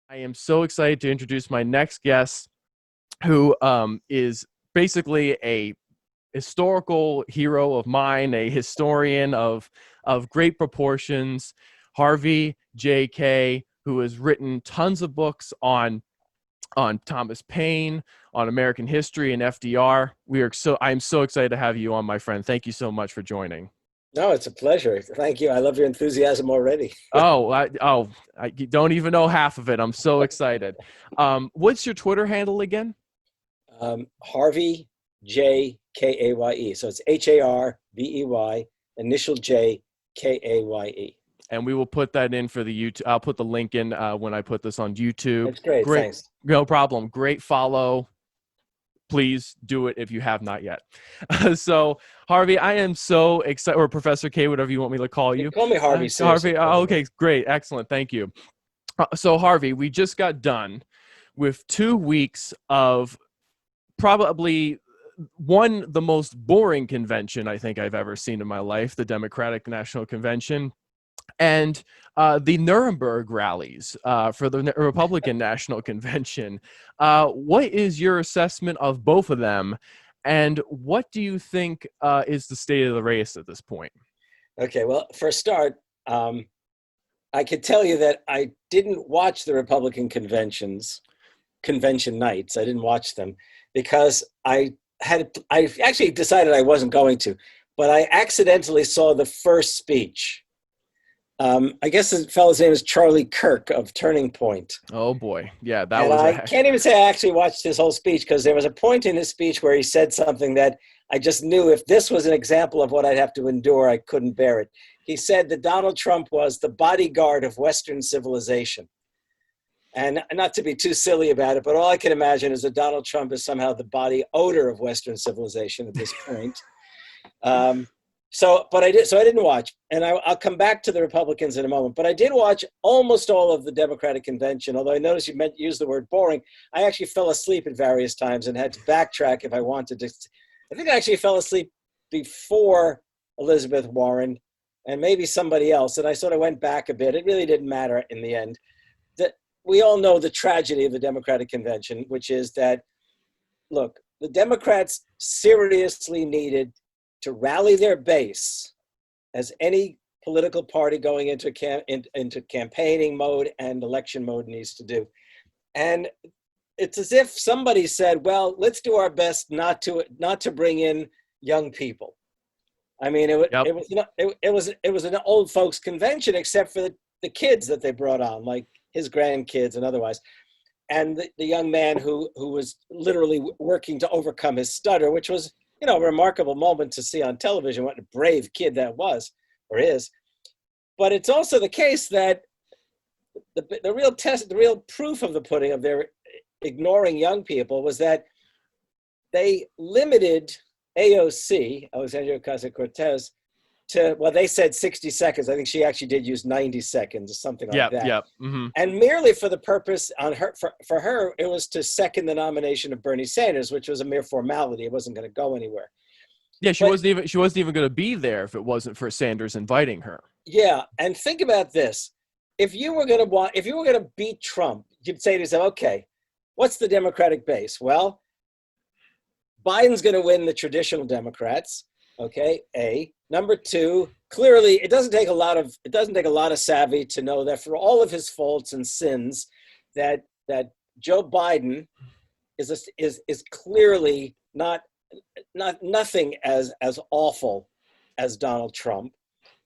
I am so excited to introduce my next guest, who is basically a historical hero of mine, a historian of great proportions, Harvey J. Kaye, who has written tons of books on Thomas Paine, on American history and FDR. I'm so excited to have you on, my friend. Thank you so much for joining. No, it's a pleasure. Thank you. I love your enthusiasm already. I don't even know half of it. I'm so excited. What's your Twitter handle again? Harvey J Kaye. So it's Harvey, initial J Kaye. And we will put that in for the YouTube. I'll put the link in when I put this on YouTube. That's great. Great. Thanks. No problem. Great follow. Please do it if you have not yet. So, Harvey, I am so excited, or Professor K, whatever you want me to call you. Call me Harvey. Harvey. Okay, great. Excellent. Thank you. So, Harvey, we just got done with 2 weeks of probably the most boring convention I think I've ever seen in my life, the Democratic National Convention, and the Nuremberg rallies for the Republican National Convention. What is your assessment of both of them, and what do you think is the state of the race at this point? Okay, well, for a start, I could tell you that I didn't watch the Republican convention nights. I didn't watch them because I actually decided I wasn't going to, but I accidentally saw the first speech. I guess the fellow's name is Charlie Kirk of Turning Point. Oh boy, yeah, I can't even say I actually watched his whole speech, because there was a point in his speech where he said something that I just knew if this was an example of what I'd have to endure, I couldn't bear it. He said that Donald Trump was the bodyguard of Western civilization. And not to be too silly about it, but all I can imagine is that Donald Trump is somehow the body odor of Western civilization at this point. So I didn't watch, and I'll come back to the Republicans in a moment, but I did watch almost all of the Democratic convention, although I noticed you used the word boring. I actually fell asleep at various times and had to backtrack if I wanted to. I think I actually fell asleep before Elizabeth Warren and maybe somebody else, and I sort of went back a bit. It really didn't matter in the end. We all know the tragedy of the Democratic convention, which is that, look, the Democrats seriously needed to rally their base, as any political party going into campaigning mode and election mode needs to do. And it's as if somebody said, well, let's do our best not to bring in young people. I mean, it was an old folks convention, except for the kids that they brought on, like his grandkids and otherwise. And the young man who was literally working to overcome his stutter, which was, a remarkable moment to see on television, what a brave kid that was, or is. But it's also the case that the real proof of the pudding of their ignoring young people was that they limited AOC, Alexandria Ocasio-Cortez, to, well, they said 60 seconds. I think she actually did use 90 seconds or something like that. Yeah. Mm-hmm. And merely for the purpose for her, it was to second the nomination of Bernie Sanders, which was a mere formality. It wasn't going to go anywhere. Yeah, she wasn't even going to be there if it wasn't for Sanders inviting her. Yeah, and think about this. If you were going to beat Trump, you'd say to yourself, okay, what's the Democratic base? Well, Biden's going to win the traditional Democrats. Okay, A. Number two, clearly, it doesn't take a lot of savvy to know that for all of his faults and sins, that Joe Biden is clearly nothing as awful as Donald Trump,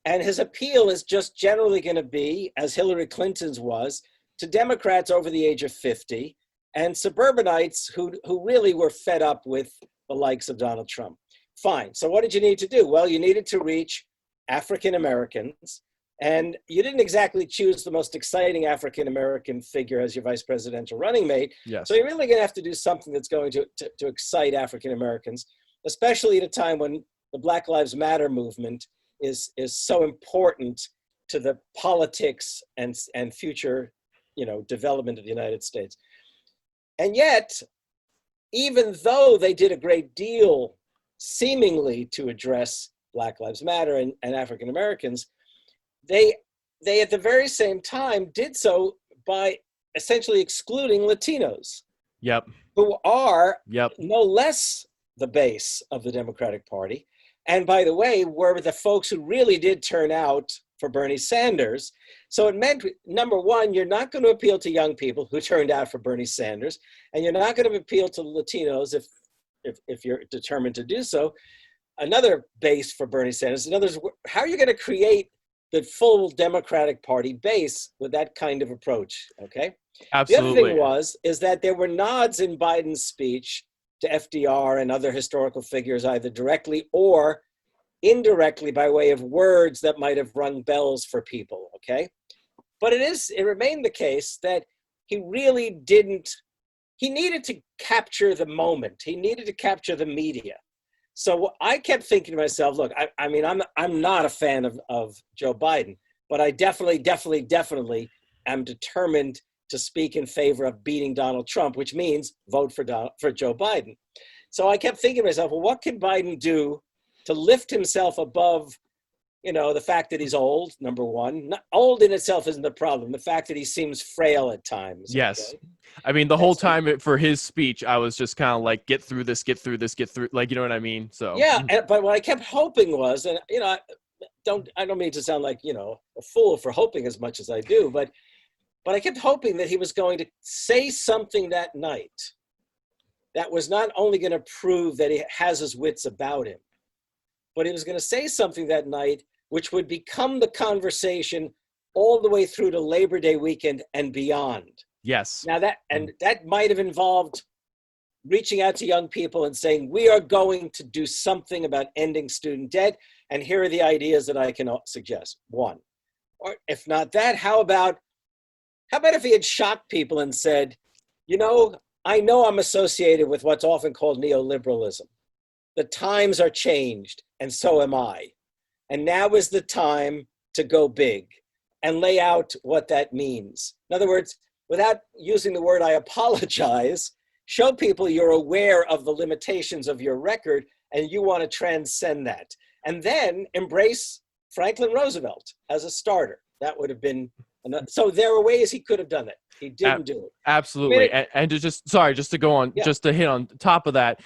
and his appeal is just generally going to be, as Hillary Clinton's was, to Democrats over the age of 50 and suburbanites who really were fed up with the likes of Donald Trump. Fine. So what did you need to do? Well, you needed to reach African Americans, and you didn't exactly choose the most exciting African American figure as your vice presidential running mate. Yes. So you're really going to have to do something that's going to excite African Americans, especially at a time when the Black Lives Matter movement is so important to the politics and future, development of the United States. And yet, even though they did a great deal seemingly to address Black Lives Matter and African Americans, they at the very same time did so by essentially excluding Latinos, Yep. who are Yep. no less the base of the Democratic Party. And by the way, were the folks who really did turn out for Bernie Sanders. So it meant, number one, you're not going to appeal to young people who turned out for Bernie Sanders, and you're not going to appeal to Latinos if you're determined to do so. Another base for Bernie Sanders. In other words, how are you going to create the full Democratic Party base with that kind of approach? Okay. Absolutely. The other thing is that there were nods in Biden's speech to FDR and other historical figures, either directly or indirectly by way of words that might have rung bells for people. Okay. But it remained the case that he really didn't, he needed to capture the moment. He needed to capture the media. So I kept thinking to myself, look, I mean, I'm not a fan of Joe Biden, but I definitely am determined to speak in favor of beating Donald Trump, which means vote for Joe Biden. So I kept thinking to myself, well, what can Biden do to lift himself above, the fact that he's old, number one. Old in itself isn't the problem. The fact that he seems frail at times. Yes. Okay? I mean, the whole time for his speech, I was just kind of like, get through this, like, you know what I mean? So yeah, but what I kept hoping was, and I don't mean to sound like a fool for hoping as much as I do, but I kept hoping that he was going to say something that night that was not only going to prove that he has his wits about him, but he was going to say something that night which would become the conversation all the way through to Labor Day weekend and beyond. yes. Now that might have involved reaching out to young people and saying, we are going to do something about ending student debt, and here are the ideas that I can suggest. One, or if not that, how about if he had shocked people and said, I know I'm associated with what's often called neoliberalism. The times are changed, and so am I. And now is the time to go big and lay out what that means. In other words, without using the word I apologize, show people you're aware of the limitations of your record and you want to transcend that. And then embrace Franklin Roosevelt as a starter. That would have been enough. So there were ways he could have done it. He didn't do it. Absolutely. And to just to go on, just to hit on top of that,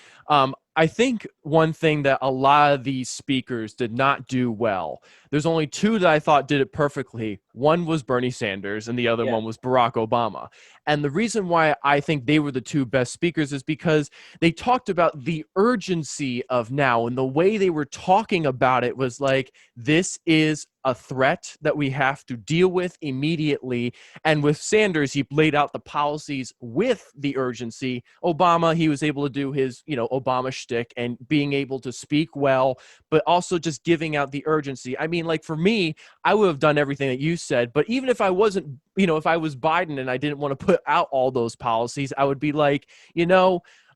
I think one thing that a lot of these speakers did not do well, there's only two that I thought did it perfectly. One was Bernie Sanders and the other one was Barack Obama. And the reason why I think they were the two best speakers is because they talked about the urgency of now, and the way they were talking about it was like, this is a threat that we have to deal with immediately. And with Sanders, he laid out the policies with the urgency. Obama, he was able to do his, Obama shtick and being able to speak well, but also just giving out the urgency. I mean, like for me, I would have done everything that you said, but even if I wasn't, if I was Biden and I didn't want to put out all those policies, I would be like,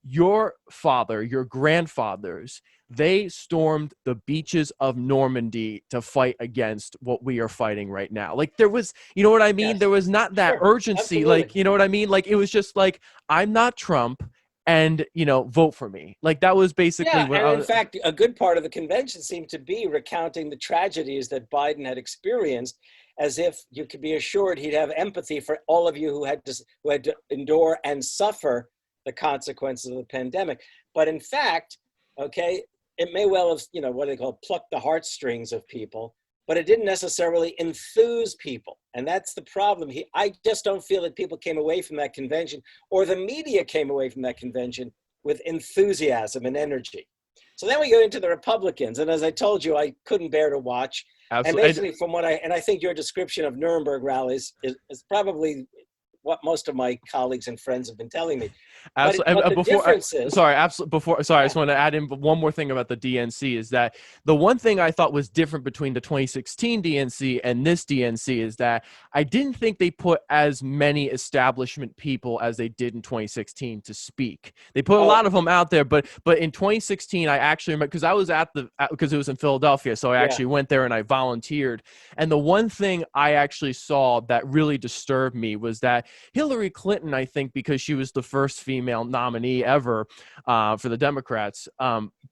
your father, your grandfathers, they stormed the beaches of Normandy to fight against what we are fighting right now. Like there was, you know what I mean? Yes. There was not that urgency. Absolutely. Like, you know what I mean? Like it was just like, I'm not Trump and, vote for me. Like that was basically what in fact, a good part of the convention seemed to be recounting the tragedies that Biden had experienced, as if you could be assured he'd have empathy for all of you who had to endure and suffer the consequences of the pandemic. But in fact, it may well have, what they call plucked the heartstrings of people, but it didn't necessarily enthuse people. And that's the problem. I just don't feel that people came away from that convention, or the media came away from that convention with enthusiasm and energy. So then we go into the Republicans. And as I told you, I couldn't bear to watch. Absolutely. And basically I think your description of Nuremberg rallies is probably what most of my colleagues and friends have been telling me. Absolutely. But the difference is, I just want to add in one more thing about the DNC is that the one thing I thought was different between the 2016 DNC and this DNC is that I didn't think they put as many establishment people as they did in 2016 to speak. They put a lot of them out there, but in 2016, I actually remember, because I was because it was in Philadelphia, so I actually went there and I volunteered. And the one thing I actually saw that really disturbed me was that Hillary Clinton, I think, because she was the first female nominee ever for the Democrats,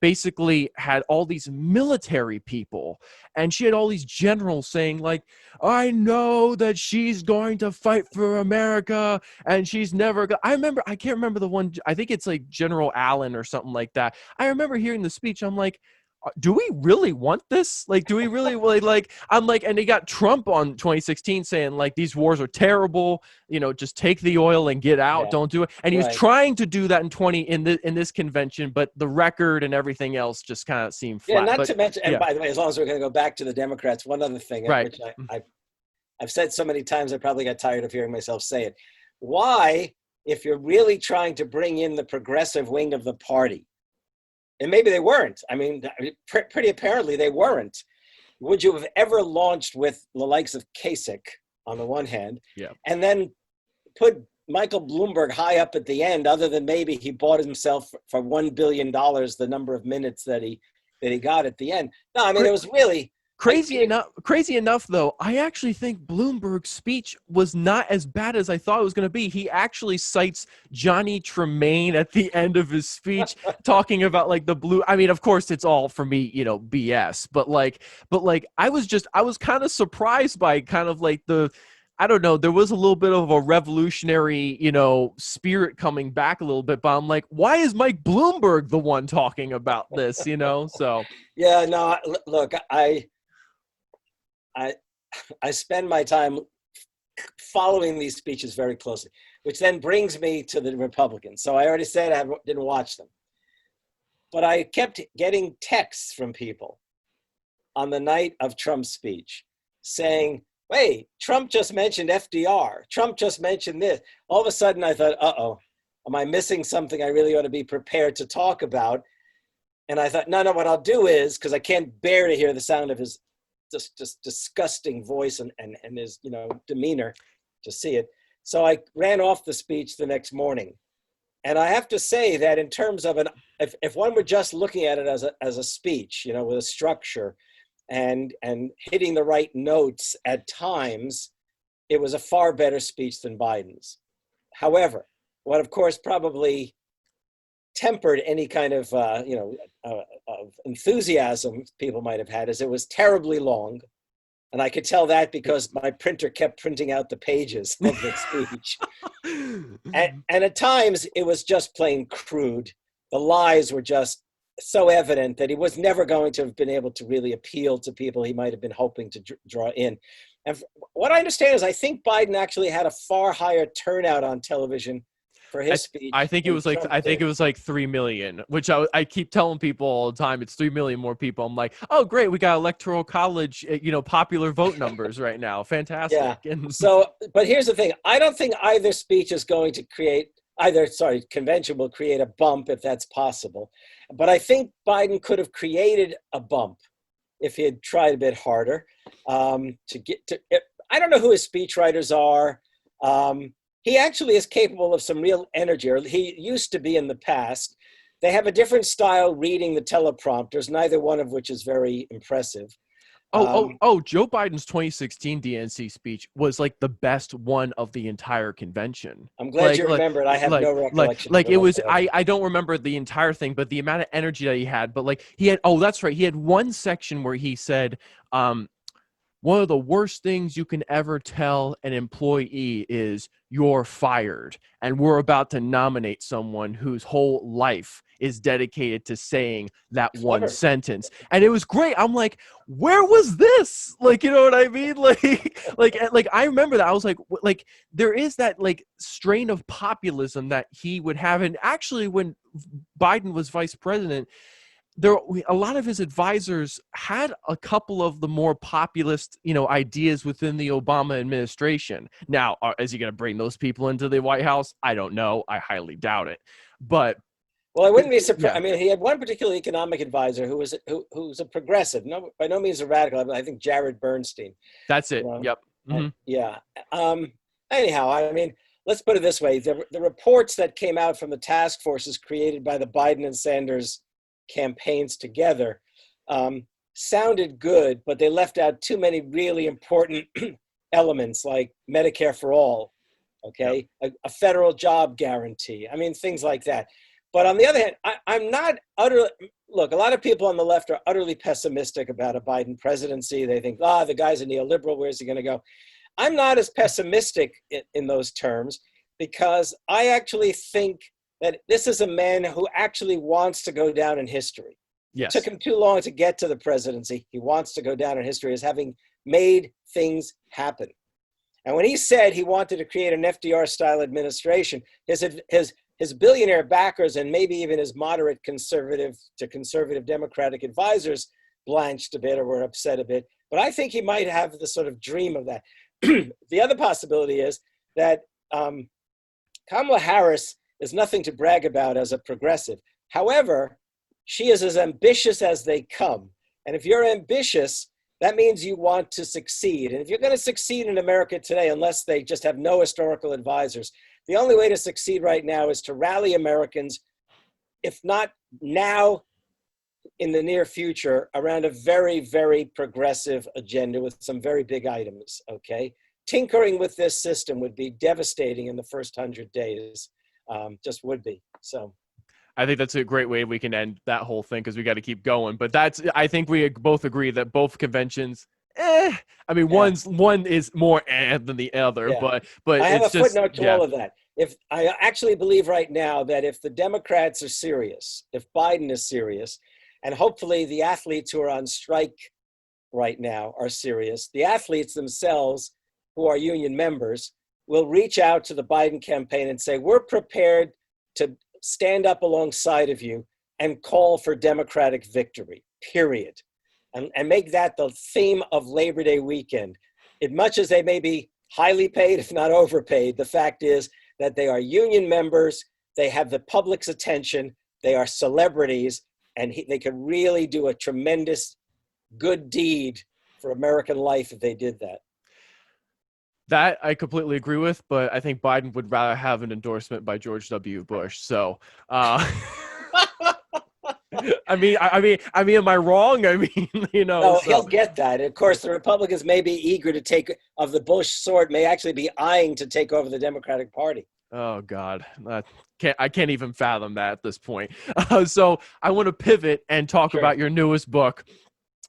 basically had all these military people, and she had all these generals saying like, I know that she's going to fight for America and she's never I can't remember the one, I think it's like General Allen or something like that. I remember hearing the speech. I'm like, do we really want this? Like, do we really like, I'm like, and they got Trump on 2016 saying like, these wars are terrible, just take the oil and get out. Yeah, Don't do it. And he was right. trying to do that in this convention, but the record and everything else just kind of seemed Yeah, flat. not But to mention, and yeah, by the way, as long as we're going to go back to the Democrats, one other thing, right. which I've said so many times, I probably got tired of hearing myself say it. Why, if you're really trying to bring in the progressive wing of the party, and maybe they weren't, I mean, pretty apparently they weren't, would you have ever launched with the likes of Kasich on the one hand, Yeah. and then put Michael Bloomberg high up at the end, other than maybe he bought himself for $1 billion the number of minutes that he got at the end? No, I mean, it was really crazy enough, though, I actually think Bloomberg's speech was not as bad as I thought it was going to be. He actually cites Johnny Tremaine at the end of his speech, talking about like the blue. I mean, of course, it's all for me, BS. But I was kind of surprised by kind of like I don't know, there was a little bit of a revolutionary, spirit coming back a little bit, but I'm like, why is Mike Bloomberg the one talking about this, So yeah, no, look, I spend my time following these speeches very closely, which then brings me to the Republicans. So I already said I didn't watch them, but I kept getting texts from people on the night of Trump's speech saying, wait, Trump just mentioned FDR. Trump just mentioned this. All of a sudden I thought, uh-oh, am I missing something I really ought to be prepared to talk about? And I thought, no, what I'll do is, because I can't bear to hear the sound of his just disgusting voice and his demeanor to see it. So I ran off the speech the next morning. And I have to say that in terms of if one were just looking at it as a speech, with a structure and hitting the right notes at times, it was a far better speech than Biden's. However, what of course probably tempered any kind of of enthusiasm people might have had is it was terribly long, and I could tell that because my printer kept printing out the pages of the speech, and at times it was just plain crude. The lies were just so evident that he was never going to have been able to really appeal to people he might have been hoping to draw in. And what I understand is I think Biden actually had a far higher turnout on television for his speech. I think it was like 3 million, which I keep telling people all the time. It's 3 million more people. I'm like, oh great, we got electoral college, popular vote numbers right now. Fantastic. Yeah. So, but here's the thing: I don't think either speech is going to convention will create a bump if that's possible. But I think Biden could have created a bump if he had tried a bit harder to get to. I don't know who his speechwriters are. He actually is capable of some real energy, or he used to be in the past. They have a different style reading the teleprompters, neither one of which is very impressive. Joe Biden's 2016 DNC speech was like the best one of the entire convention. I'm glad you remember it. I have no recollection. It was, I don't remember the entire thing, but the amount of energy that he had. But he had, that's right, he had one section where he said, one of the worst things you can ever tell an employee is you're fired. And we're about to nominate someone whose whole life is dedicated to saying that one sentence. And it was great. I'm like, where was this? You know what I mean? I remember that. I was like, there is that strain of populism that he would have. And actually when Biden was vice president, a lot of his advisors had a couple of the more populist, ideas within the Obama administration. Now, is he going to bring those people into the White House? I don't know. I highly doubt it. But well, I wouldn't be surprised. Yeah. I mean, he had one particular economic advisor who's a progressive, no, by no means a radical. I think Jared Bernstein. That's it. Yep. Mm-hmm. Yeah. Anyhow, I mean, let's put it this way: the reports that came out from the task forces created by the Biden and Sanders campaigns together sounded good, but they left out too many really important elements like Medicare for all, okay? A federal job guarantee. I mean, things like that. But on the other hand, I'm not utterly, look, a lot of people on the left are utterly pessimistic about a Biden presidency. They think, the guy's a neoliberal, where's he going to go? I'm not as pessimistic in those terms, because I actually think that this is a man who actually wants to go down in history. Yes. It took him too long to get to the presidency. He wants to go down in history as having made things happen. And when he said he wanted to create an FDR-style administration, his billionaire backers and maybe even his moderate conservative to conservative Democratic advisors blanched a bit or were upset a bit. But I think he might have the sort of dream of that. The other possibility is that Kamala Harris is nothing to brag about as a progressive. However, she is as ambitious as they come. And if you're ambitious, that means you want to succeed. And if you're going to succeed in America today, unless they just have no historical advisors, the only way to succeed right now is to rally Americans, if not now, in the near future, around a very, very progressive agenda with some very big items, okay? Tinkering with this system would be devastating in the first 100 days, just would be, so. I think that's a great way we can end that whole thing, because we got to keep going. But I think we both agree that both conventions, I mean, one is more than the other, but I have it's a footnote to all of that. If I actually believe right now that if the Democrats are serious, if Biden is serious, and hopefully the athletes who are on strike right now are serious, the athletes themselves who are union members will reach out to the Biden campaign and say, we're prepared to stand up alongside of you and call for Democratic victory, period. And make that the theme of Labor Day weekend. As much as they may be highly paid, if not overpaid, the fact is that they are union members, they have the public's attention, they are celebrities, and they could really do a tremendous good deed for American life if they did that. That I completely agree with, but I think Biden would rather have an endorsement by George W. Bush. So, I mean, am I wrong? I mean, No, he'll get that. Of course, the Republicans may be eager to take of the Bush sword, may actually be eyeing to take over the Democratic Party. Oh God, I can't even fathom that at this point. So I want to pivot and talk about your newest book,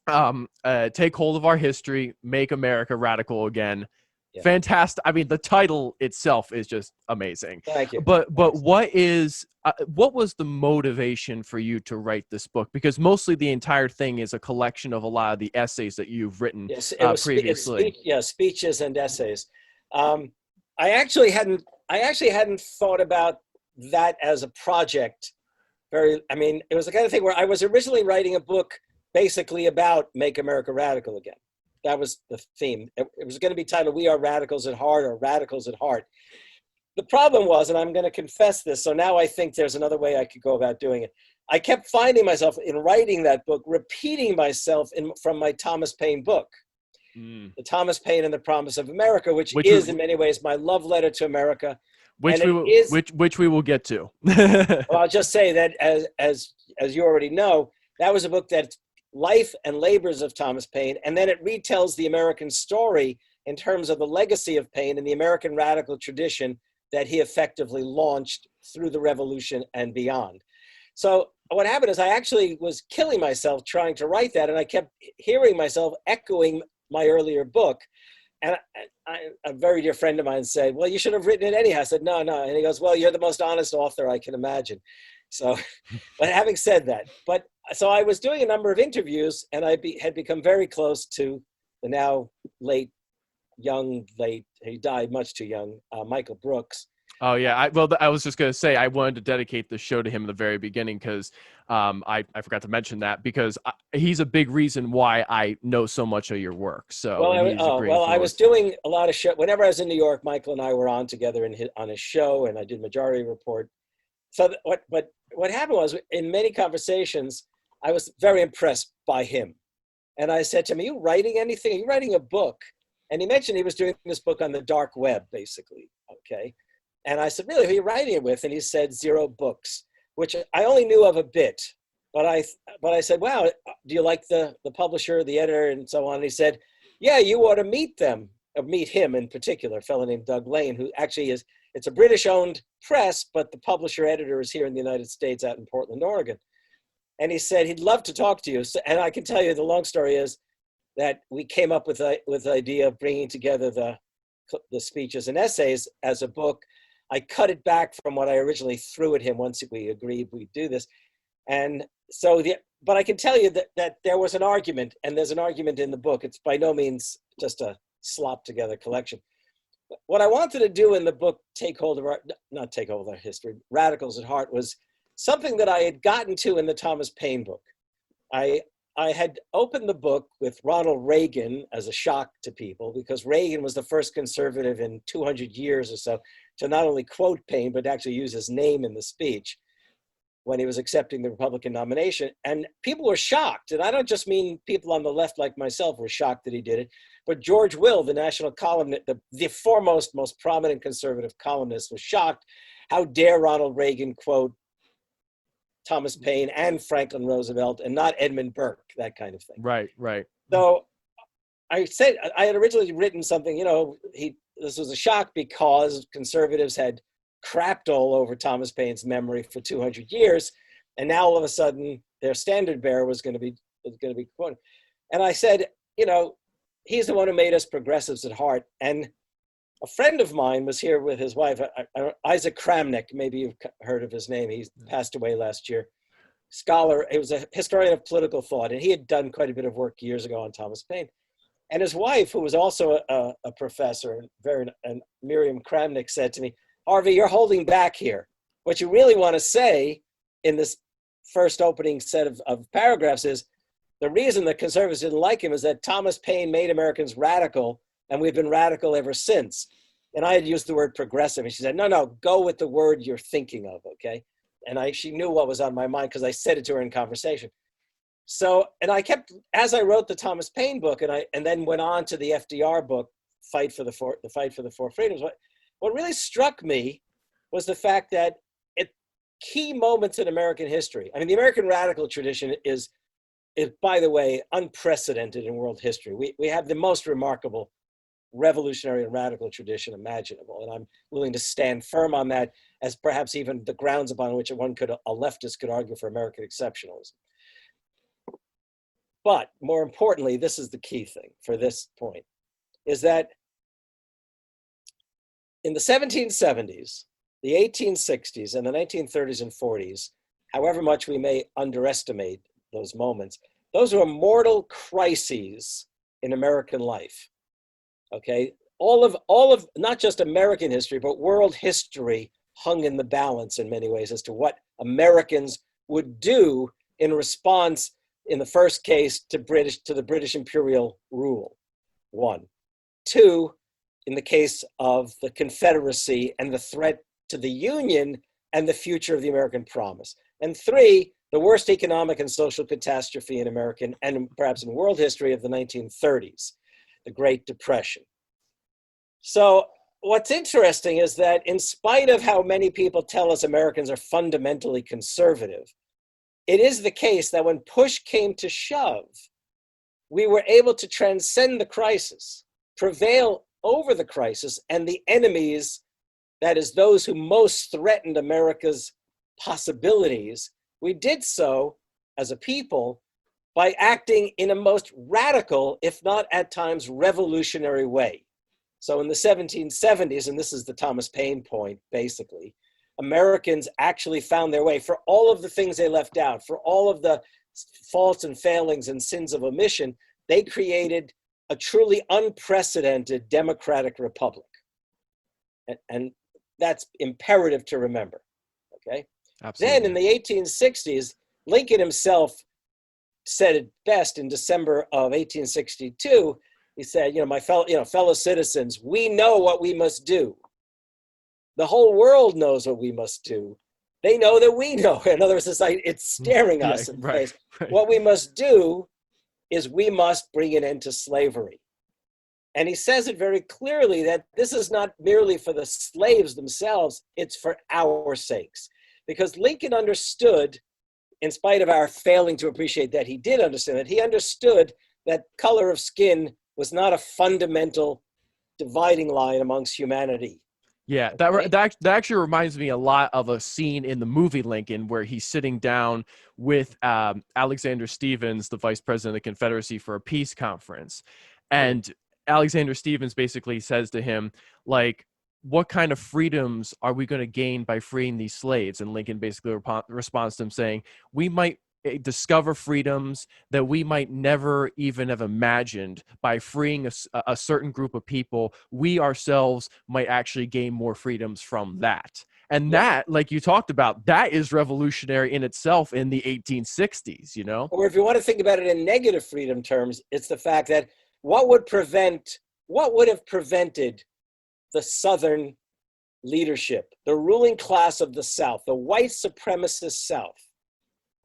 Take Hold of Our History, Make America Radical Again. Yeah. Fantastic. I mean, the title itself is just amazing. Thank you. But what was the motivation for you to write this book? Because mostly the entire thing is a collection of a lot of the essays that you've written previously. Speeches and essays. I actually hadn't thought about that as a project. It was the kind of thing where I was originally writing a book basically about Make America Radical Again. That was the theme. It was going to be titled We Are Radicals at Heart, or Radicals at Heart. The problem was, and I'm going to confess this, so now I think there's another way I could go about doing it. I kept finding myself in writing that book, repeating myself from my Thomas Paine book, The Thomas Paine and the Promise of America, which is in many ways my love letter to America. Which we will get to. Well, I'll just say that as you already know, that was a book that's life and labors of Thomas Paine, and then it retells the American story in terms of the legacy of Paine and the American radical tradition that he effectively launched through the revolution and beyond. So what happened is I actually was killing myself trying to write that, and I kept hearing myself echoing my earlier book. And a very dear friend of mine said, well, you should have written it anyhow. I said, no. And he goes, well, you're the most honest author I can imagine. So, but having said that, so I was doing a number of interviews, and I had become very close to the now late, he died much too young, Michael Brooks. Oh, yeah. I was just going to say, I wanted to dedicate the show to him in the very beginning because I forgot to mention that, because he's a big reason why I know so much of your work. So, I was doing a lot of show. Whenever I was in New York, Michael and I were on together on his show, and I did Majority Report. So what happened was, in many conversations, I was very impressed by him. And I said to him, are you writing anything? Are you writing a book? And he mentioned he was doing this book on the dark web, basically, okay? And I said, really, who are you writing it with? And he said, 0 books, which I only knew of a bit. But I said, wow, do you like the publisher, the editor, and so on? And he said, yeah, you ought to meet them. meet him in particular, a fellow named Doug Lane, who actually is, it's a British-owned press, but the publisher-editor is here in the United States out in Portland, Oregon. And he said he'd love to talk to you. So, and I can tell you the long story is that we came up with the idea of bringing together the speeches and essays as a book. I cut it back from what I originally threw at him once we agreed we'd do this. And so, but I can tell you that there was an argument, and there's an argument in the book. It's by no means just a slop together collection. What I wanted to do in the book, not Take Hold of Our History, Radicals at Heart, was something that I had gotten to in the Thomas Paine book. I had opened the book with Ronald Reagan as a shock to people, because Reagan was the first conservative in 200 years or so to not only quote Paine, but actually use his name in the speech when he was accepting the Republican nomination. And people were shocked. And I don't just mean people on the left like myself were shocked that he did it, but George Will, the national columnist, the foremost, most prominent conservative columnist, was shocked. How dare Ronald Reagan quote Thomas Paine and Franklin Roosevelt and not Edmund Burke, that kind of thing. Right, right. So I said, I had originally written something, this was a shock because conservatives had crapped all over Thomas Paine's memory for 200 years. And now all of a sudden their standard bearer was going to be quoted. And I said, he's the one who made us progressives at heart. And a friend of mine was here with his wife, Isaac Kramnik. Maybe you've heard of his name. He passed away last year. Scholar, he was a historian of political thought, and he had done quite a bit of work years ago on Thomas Paine. And his wife, who was also a professor, and Miriam Kramnik, said to me, Harvey, you're holding back here. What you really want to say in this first opening set of paragraphs is, the reason the conservatives didn't like him is that Thomas Paine made Americans radical, and we've been radical ever since. And I had used the word progressive, and she said, no, go with the word you're thinking of, okay? And she knew what was on my mind because I said it to her in conversation. So, and I kept, as I wrote the Thomas Paine book, and then went on to the FDR book, Fight for the Four Freedoms, what really struck me was the fact that at key moments in American history, I mean, the American radical tradition is by the way, unprecedented in world history. We have the most remarkable revolutionary and radical tradition imaginable. And I'm willing to stand firm on that as perhaps even the grounds upon which a leftist could argue for American exceptionalism. But more importantly, this is the key thing for this point, is that in the 1770s, the 1860s, and the 1930s and 40s, however much we may underestimate those moments, those were mortal crises in American life. Okay, all of not just American history, but world history hung in the balance in many ways as to what Americans would do in response, in the first case, to the British imperial rule. 1. 2, in the case of the Confederacy and the threat to the Union and the future of the American promise. And 3, the worst economic and social catastrophe in American and perhaps in world history of the 1930s, the Great Depression. So what's interesting is that in spite of how many people tell us Americans are fundamentally conservative, it is the case that when push came to shove, we were able to transcend the crisis, prevail over the crisis, and the enemies, that is those who most threatened America's possibilities, we did so as a people by acting in a most radical, if not at times revolutionary way. So in the 1770s, and this is the Thomas Paine point, basically, Americans actually found their way for all of the things they left out, for all of the faults and failings and sins of omission. They created a truly unprecedented democratic republic. And that's imperative to remember, okay? Absolutely. Then in the 1860s, Lincoln himself said it best in December of 1862. He said, my fellow citizens, we know what we must do. The whole world knows what we must do. They know that we know. In other words, it's staring us in the face. Right. What we must do is we must bring an end to slavery. And he says it very clearly that this is not merely for the slaves themselves, it's for our sakes. Because Lincoln understood, in spite of our failing to appreciate that he did understand it, he understood that color of skin was not a fundamental dividing line amongst humanity. Yeah, Okay? that actually reminds me a lot of a scene in the movie Lincoln where he's sitting down with Alexander Stephens, the vice president of the Confederacy, for a peace conference. And Alexander Stephens basically says to him, like, what kind of freedoms are we going to gain by freeing these slaves? And Lincoln basically responds to him saying, we might discover freedoms that we might never even have imagined by freeing a certain group of people. We ourselves might actually gain more freedoms from that. And that, like you talked about, that is revolutionary in itself in the 1860s, you know? Or if you want to think about it in negative freedom terms, it's the fact that what would have prevented the Southern leadership, the ruling class of the South, the white supremacist South?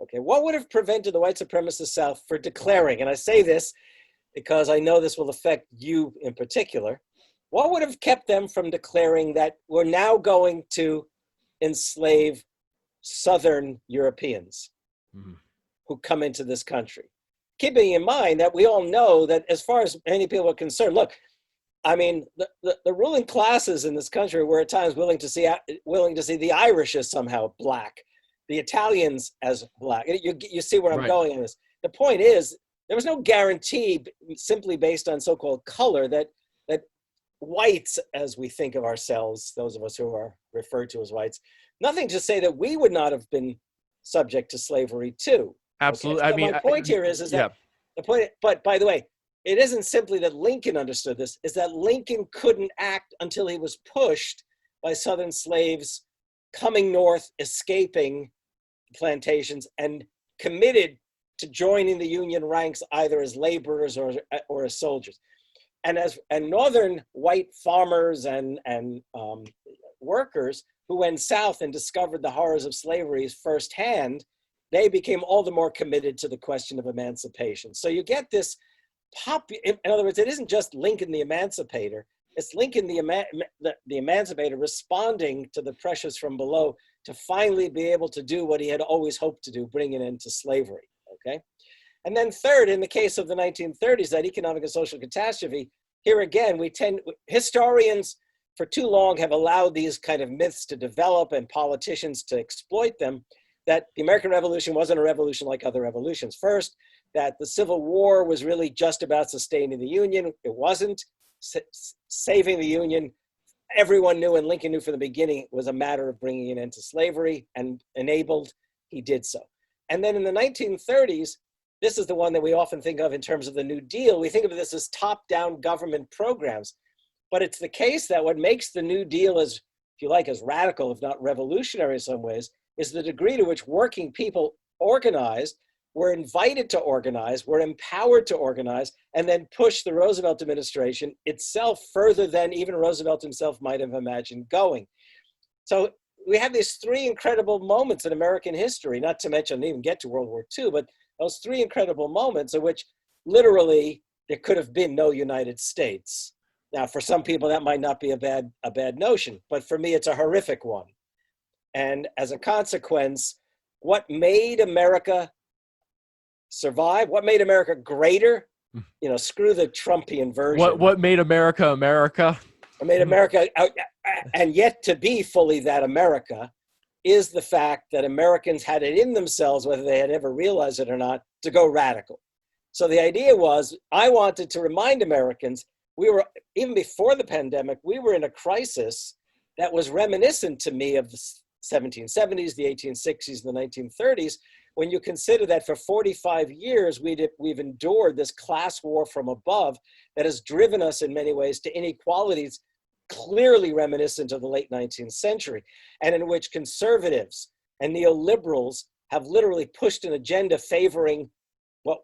Okay, what would have prevented the white supremacist South for declaring, and I say this because I know this will affect you in particular, what would have kept them from declaring that we're now going to enslave Southern Europeans who come into this country? Keeping in mind that we all know that as far as many people are concerned, look, I mean, the ruling classes in this country were at times willing to see the Irish as somehow black, the Italians as black. You see where I'm going in this. The point is, there was no guarantee simply based on so-called color that whites, as we think of ourselves, those of us who are referred to as whites, nothing to say that we would not have been subject to slavery too. Absolutely. Okay? I mean, my point here is that the point, but by the way, it isn't simply that Lincoln understood this, is that Lincoln couldn't act until he was pushed by Southern slaves coming north, escaping plantations, and committed to joining the Union ranks either as laborers or as soldiers. And Northern white farmers and workers who went south and discovered the horrors of slavery firsthand, they became all the more committed to the question of emancipation. So you get this in other words, it isn't just Lincoln the Emancipator, it's Lincoln the Emancipator responding to the pressures from below to finally be able to do what he had always hoped to do, bring an end to slavery, okay? And then third, in the case of the 1930s, that economic and social catastrophe, here again, historians for too long have allowed these kind of myths to develop and politicians to exploit them, that the American Revolution wasn't a revolution like other revolutions. First, that the Civil War was really just about sustaining the Union. It wasn't. Saving the Union, everyone knew, and Lincoln knew from the beginning, it was a matter of bringing an end to slavery, and enabled, he did so. And then in the 1930s, this is the one that we often think of in terms of the New Deal. We think of this as top-down government programs, but it's the case that what makes the New Deal as, if you like, as radical, if not revolutionary in some ways, is the degree to which working people organized, were invited to organize, were empowered to organize, and then push the Roosevelt administration itself further than even Roosevelt himself might have imagined going. So we have these three incredible moments in American history, not to mention even get to World War II, but those three incredible moments in which literally there could have been no United States. Now, for some people, that might not be a bad notion, but for me, it's a horrific one. And as a consequence, what made America survive, what made America greater, screw the Trumpian version. What made America America? What made America, and yet to be fully that America, is the fact that Americans had it in themselves, whether they had ever realized it or not, to go radical. So the idea was, I wanted to remind Americans, we were, even before the pandemic, we were in a crisis that was reminiscent to me of the 1770s, the 1860s, and the 1930s, when you consider that for 45 years, we've endured this class war from above that has driven us in many ways to inequalities clearly reminiscent of the late 19th century, and in which conservatives and neoliberals have literally pushed an agenda favoring what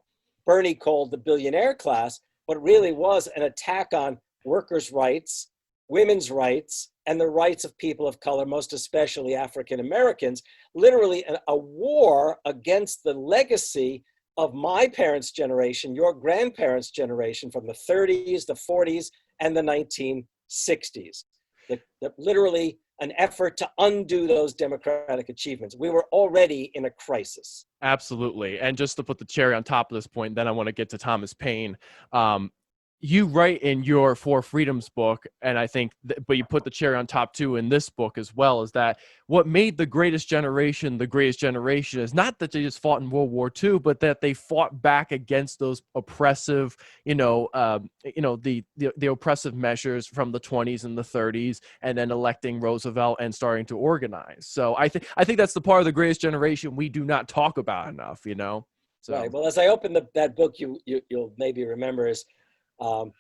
Bernie called the billionaire class, but really was an attack on workers' rights, women's rights, and the rights of people of color, most especially African Americans, literally a war against the legacy of my parents' generation, your grandparents' generation from the 30s, the 40s, and the 1960s. Literally an effort to undo those democratic achievements. We were already in a crisis. Absolutely. And just to put the cherry on top of this point, then I want to get to Thomas Paine. you write in your Four Freedoms book, and I think, but you put the cherry on top too in this book as well, is that what made the greatest generation is not that they just fought in World War II, but that they fought back against those oppressive, the oppressive measures from the 20s and the 30s, and then electing Roosevelt and starting to organize. So I think that's the part of the greatest generation we do not talk about enough, So. Right. Well, as I open that book, you'll maybe remember is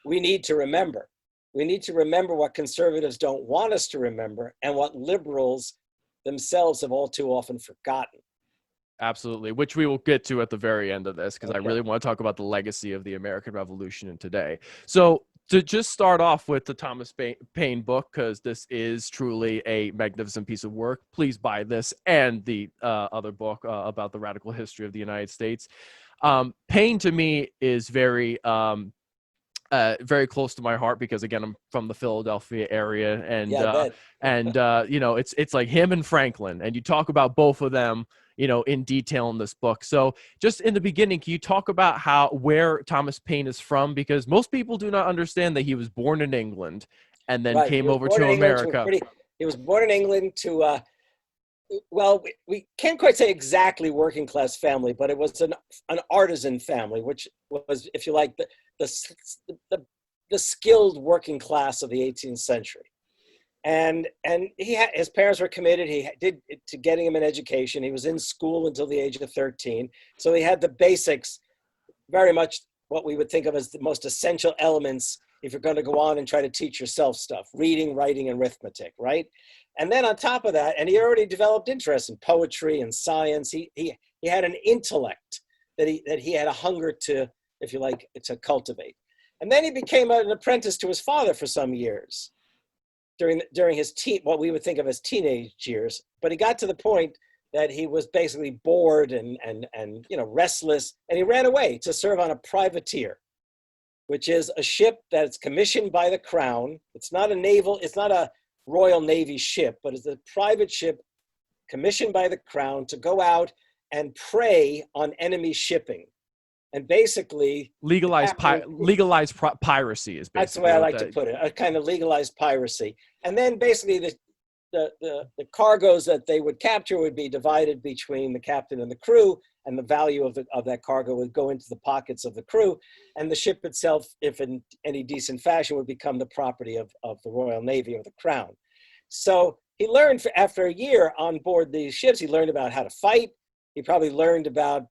we need to remember. We need to remember what conservatives don't want us to remember and what liberals themselves have all too often forgotten. Absolutely, which we will get to at the very end of this, because Okay. I really want to talk about the legacy of the American Revolution in today. So to just start off with the Thomas Paine book, because this is truly a magnificent piece of work, please buy this and the other book about the radical history of the United States. Paine to me is very close to my heart, because again, I'm from the Philadelphia area, and Yeah, I bet. it's like him and Franklin, and you talk about both of them, in detail in this book. So just in the beginning, can you talk about where Thomas Paine is from? Because most people do not understand that he was born in England and then Right. He came was over born to in England to America. he was born in England to well, we can't quite say exactly working class family, but it was an artisan family, which was, if you like, the skilled working class of the 18th century. And his parents were committed. He did to getting him an education. He was in school until the age of 13, so he had the basics, very much what we would think of as the most essential elements if you're going to go on and try to teach yourself stuff: reading, writing, and arithmetic, right? And then on top of that, and he already developed interest in poetry and science. He had an intellect that he had a hunger to, if you like, to cultivate. And then he became an apprentice to his father for some years during his what we would think of as teenage years. But he got to the point that he was basically bored and restless, and he ran away to serve on a privateer, which is a ship that's commissioned by the crown. It's not a Royal Navy ship, but it's a private ship commissioned by the crown to go out and prey on enemy shipping. And basically Legalized piracy is that's the basically way I what like to that. put it, a kind of legalized piracy. And then basically the cargoes that they would capture would be divided between the captain and the crew, and the value of that cargo would go into the pockets of the crew. And the ship itself, if in any decent fashion, would become the property of the Royal Navy or the Crown. So he learned after a year on board these ships, he learned about how to fight. He probably learned about,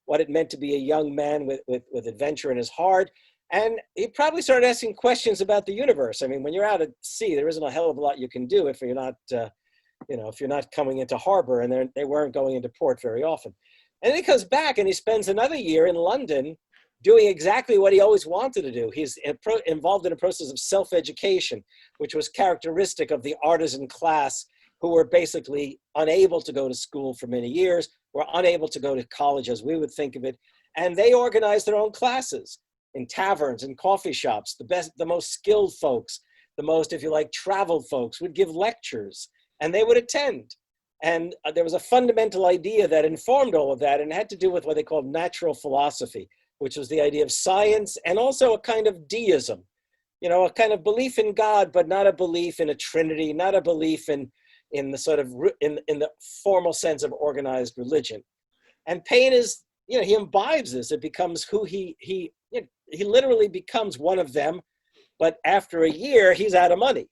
what it meant to be a young man with adventure in his heart. And he probably started asking questions about the universe. I mean, when you're out at sea, there isn't a hell of a lot you can do if you're not, if you're not coming into harbor, and they weren't going into port very often. And then he comes back and he spends another year in London doing exactly what he always wanted to do. He's involved in a process of self-education, which was characteristic of the artisan class, who were basically unable to go to school for many years, were unable to go to college as we would think of it. And they organized their own classes in taverns and coffee shops. The most skilled folks, the most, if you like, traveled folks would give lectures, and they would attend. And there was a fundamental idea that informed all of that, and it had to do with what they called natural philosophy, which was the idea of science and also a kind of deism, a kind of belief in God, but not a belief in a trinity, not a belief in the sort of in the formal sense of organized religion. And Paine is, he imbibes this. It becomes who he literally becomes one of them. But after a year, he's out of money.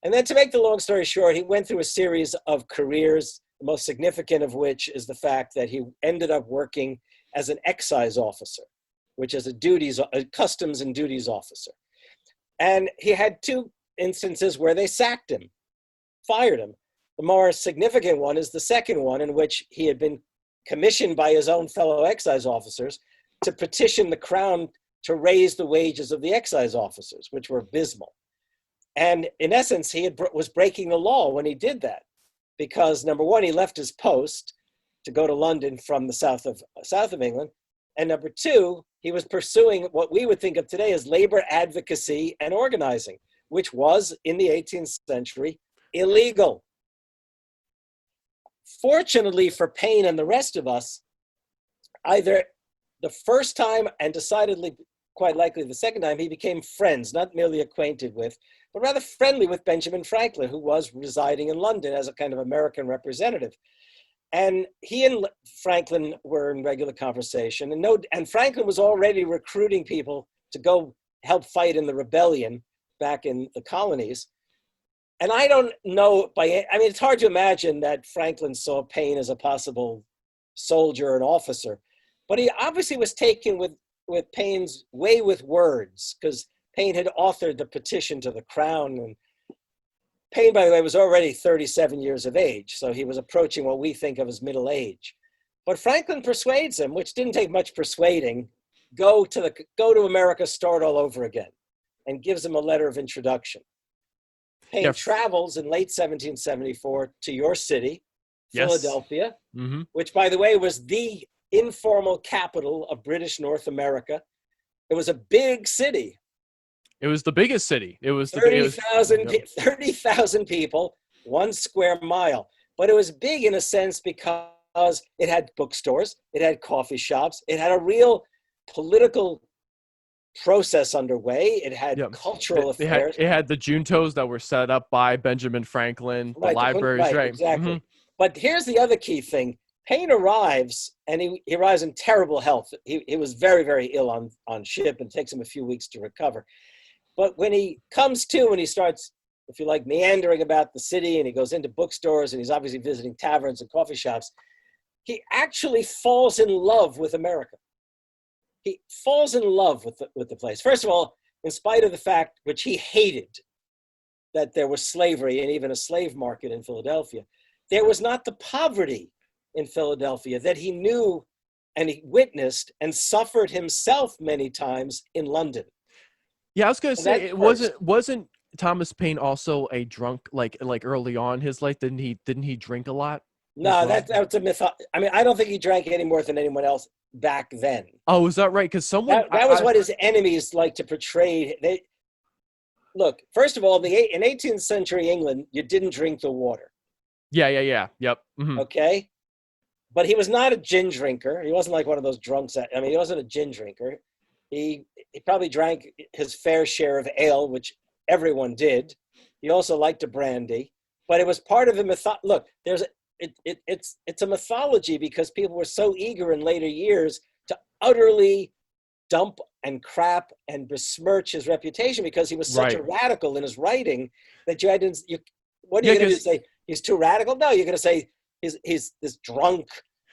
And then, to make the long story short, he went through a series of careers, the most significant of which is the fact that he ended up working as an excise officer, which is a customs and duties officer. And he had two instances where they sacked him, fired him. The more significant one is the second one, in which he had been commissioned by his own fellow excise officers to petition the crown to raise the wages of the excise officers, which were abysmal. And in essence, he was breaking the law when he did that, because number one, he left his post to go to London from the south of England, and number two, he was pursuing what we would think of today as labor advocacy and organizing, which was in the 18th century illegal. Fortunately for Paine and the rest of us, either the first time and decidedly quite likely the second time, he became friends, not merely acquainted with, but rather friendly with Benjamin Franklin, who was residing in London as a kind of American representative. And he and Franklin were in regular conversation. And Franklin was already recruiting people to go help fight in the rebellion back in the colonies. And I don't know, it's hard to imagine that Franklin saw Paine as a possible soldier or an officer, but he obviously was taken with Paine's way with words, because Paine had authored the petition to the crown. And Paine, by the way, was already 37 years of age, so he was approaching what we think of as middle age. But Franklin persuades him, which didn't take much persuading, go to America, start all over again, and gives him a letter of introduction. Paine travels in late 1774 to your city, Philadelphia, which, by the way, was the informal capital of British North America. It was a big city. It was the biggest city. It was 30,000 people, 1 square mile. But it was big in a sense because it had bookstores, it had coffee shops, it had a real political process underway. It had cultural affairs. It had the juntos that were set up by Benjamin Franklin, the libraries, right? Exactly. But here's the other key thing. Paine arrives, and he arrives in terrible health. He was very, very ill on ship, and it takes him a few weeks to recover. But when he comes to and he starts, if you like, meandering about the city, and he goes into bookstores, and he's obviously visiting taverns and coffee shops, he actually falls in love with America. He falls in love with the place. First of all, in spite of the fact, which he hated, that there was slavery and even a slave market in Philadelphia, there was not the poverty in Philadelphia that he knew and he witnessed and suffered himself many times in London. Yeah, I was going to say, it wasn't Thomas Paine also a drunk, like early on in his life? Didn't he drink a lot? No, that's a myth. I mean, I don't think he drank any more than anyone else back then. Oh, is that right? Because that was what his enemies like to portray. Look, first of all, in 18th century England, you didn't drink the water. Yeah. Yep. Okay, but he was not a gin drinker. He wasn't like one of those drunks. He wasn't a gin drinker. He probably drank his fair share of ale, which everyone did. He also liked a brandy, but it was part of the Look, it's a mythology because people were so eager in later years to utterly dump and crap and besmirch his reputation because he was such a radical in his writing that what are you going to say? He's too radical? No, you're going to say he's this drunk.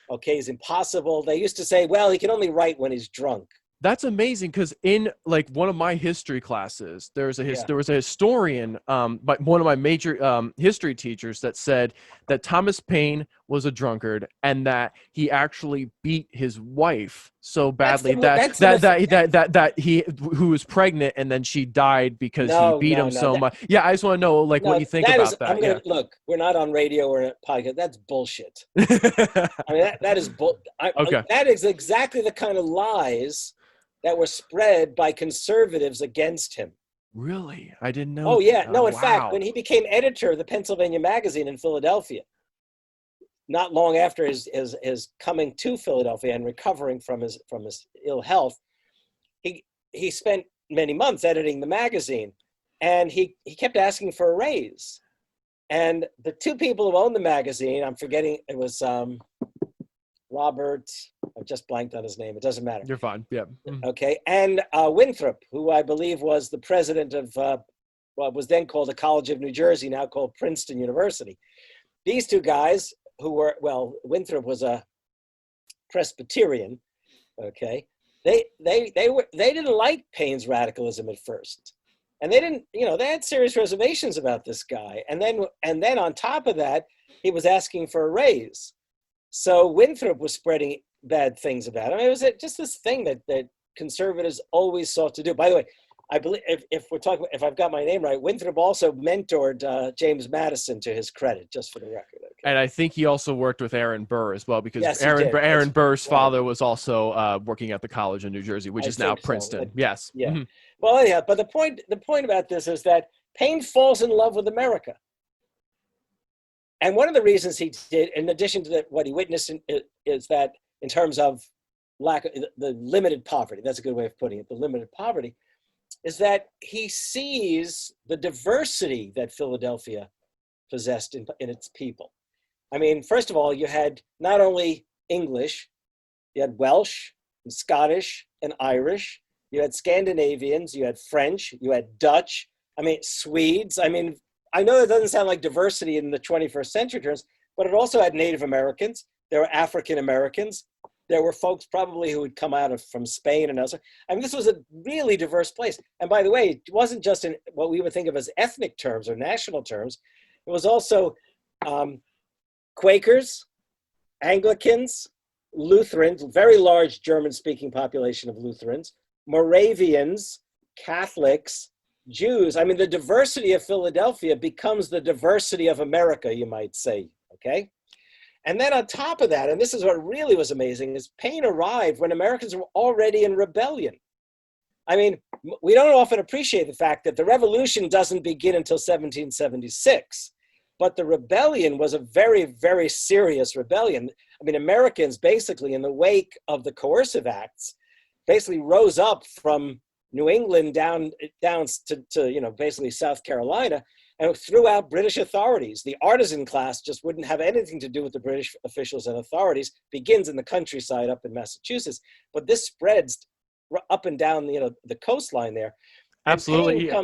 Okay, he's impossible. They used to say, well, he can only write when he's drunk. That's amazing because in like one of my history classes, there was a historian, but one of my major history teachers that said that Thomas Paine was a drunkard and that he actually beat his wife so badly that he who was pregnant and then she died because he beat him so much. Yeah, I just want to know what you think about that. Look, we're not on radio or a podcast. That's bullshit. That is okay. That is exactly the kind of lies that were spread by conservatives against him. Really? I didn't know. Oh, yeah. No, in fact, when he became editor of the Pennsylvania Magazine in Philadelphia, not long after his coming to Philadelphia and recovering from his ill health, he spent many months editing the magazine, and he kept asking for a raise. And the two people who owned the magazine, I'm forgetting, it was Robert, I just blanked on his name. It doesn't matter. You're fine. Yeah. Okay. And Winthrop, who I believe was the president of what was then called the College of New Jersey, now called Princeton University. These two guys who were, Winthrop was a Presbyterian. Okay. They didn't like Paine's radicalism at first. And they didn't, they had serious reservations about this guy. And then on top of that, he was asking for a raise. So Winthrop was spreading bad things about him. It was just this thing that conservatives always sought to do. By the way, I believe if I've got my name right, Winthrop also mentored James Madison, to his credit, just for the record. Okay. And I think he also worked with Aaron Burr as well, because Aaron Burr's father was also working at the College in New Jersey, which is now Princeton. So. Yes. Yeah. Mm-hmm. Well, anyhow, but the point about this is that Paine falls in love with America. And one of the reasons he did, in addition to what he witnessed, is that in terms of the limited poverty, that's a good way of putting it, the limited poverty, is that he sees the diversity that Philadelphia possessed in its people. I mean, first of all, you had not only English, you had Welsh and Scottish and Irish, you had Scandinavians, you had French, you had Dutch, I mean, Swedes. I mean, I know that doesn't sound like diversity in the 21st century terms, but it also had Native Americans. There were African Americans. There were folks probably who had come out from Spain and elsewhere. I mean, this was a really diverse place. And by the way, it wasn't just in what we would think of as ethnic terms or national terms. It was also Quakers, Anglicans, Lutherans, very large German-speaking population of Lutherans, Moravians, Catholics, Jews. I mean, the diversity of Philadelphia becomes the diversity of America, you might say, okay? And then on top of that, and this is what really was amazing, is Payne arrived when Americans were already in rebellion. I mean, we don't often appreciate the fact that the revolution doesn't begin until 1776, but the rebellion was a very, very serious rebellion. I mean, Americans basically in the wake of the coercive acts basically rose up from New England down to basically South Carolina, and threw out British authorities. The artisan class just wouldn't have anything to do with the British officials and authorities. Begins in the countryside up in Massachusetts, but this spreads up and down the coastline there. Absolutely, yeah.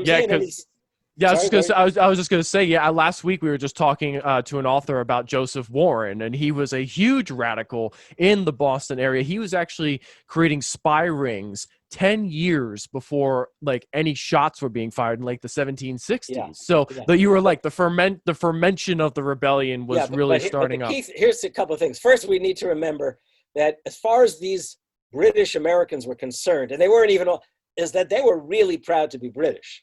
I was just gonna say, yeah. Last week we were just talking to an author about Joseph Warren, and he was a huge radical in the Boston area. He was actually creating spy rings 10 years before like any shots were being fired in like the 1760s. Yeah. So that you were like the fermentation of the rebellion was really starting up. Here's a couple of things. First, we need to remember that as far as these British Americans were concerned, and they weren't even all, is that they were really proud to be British.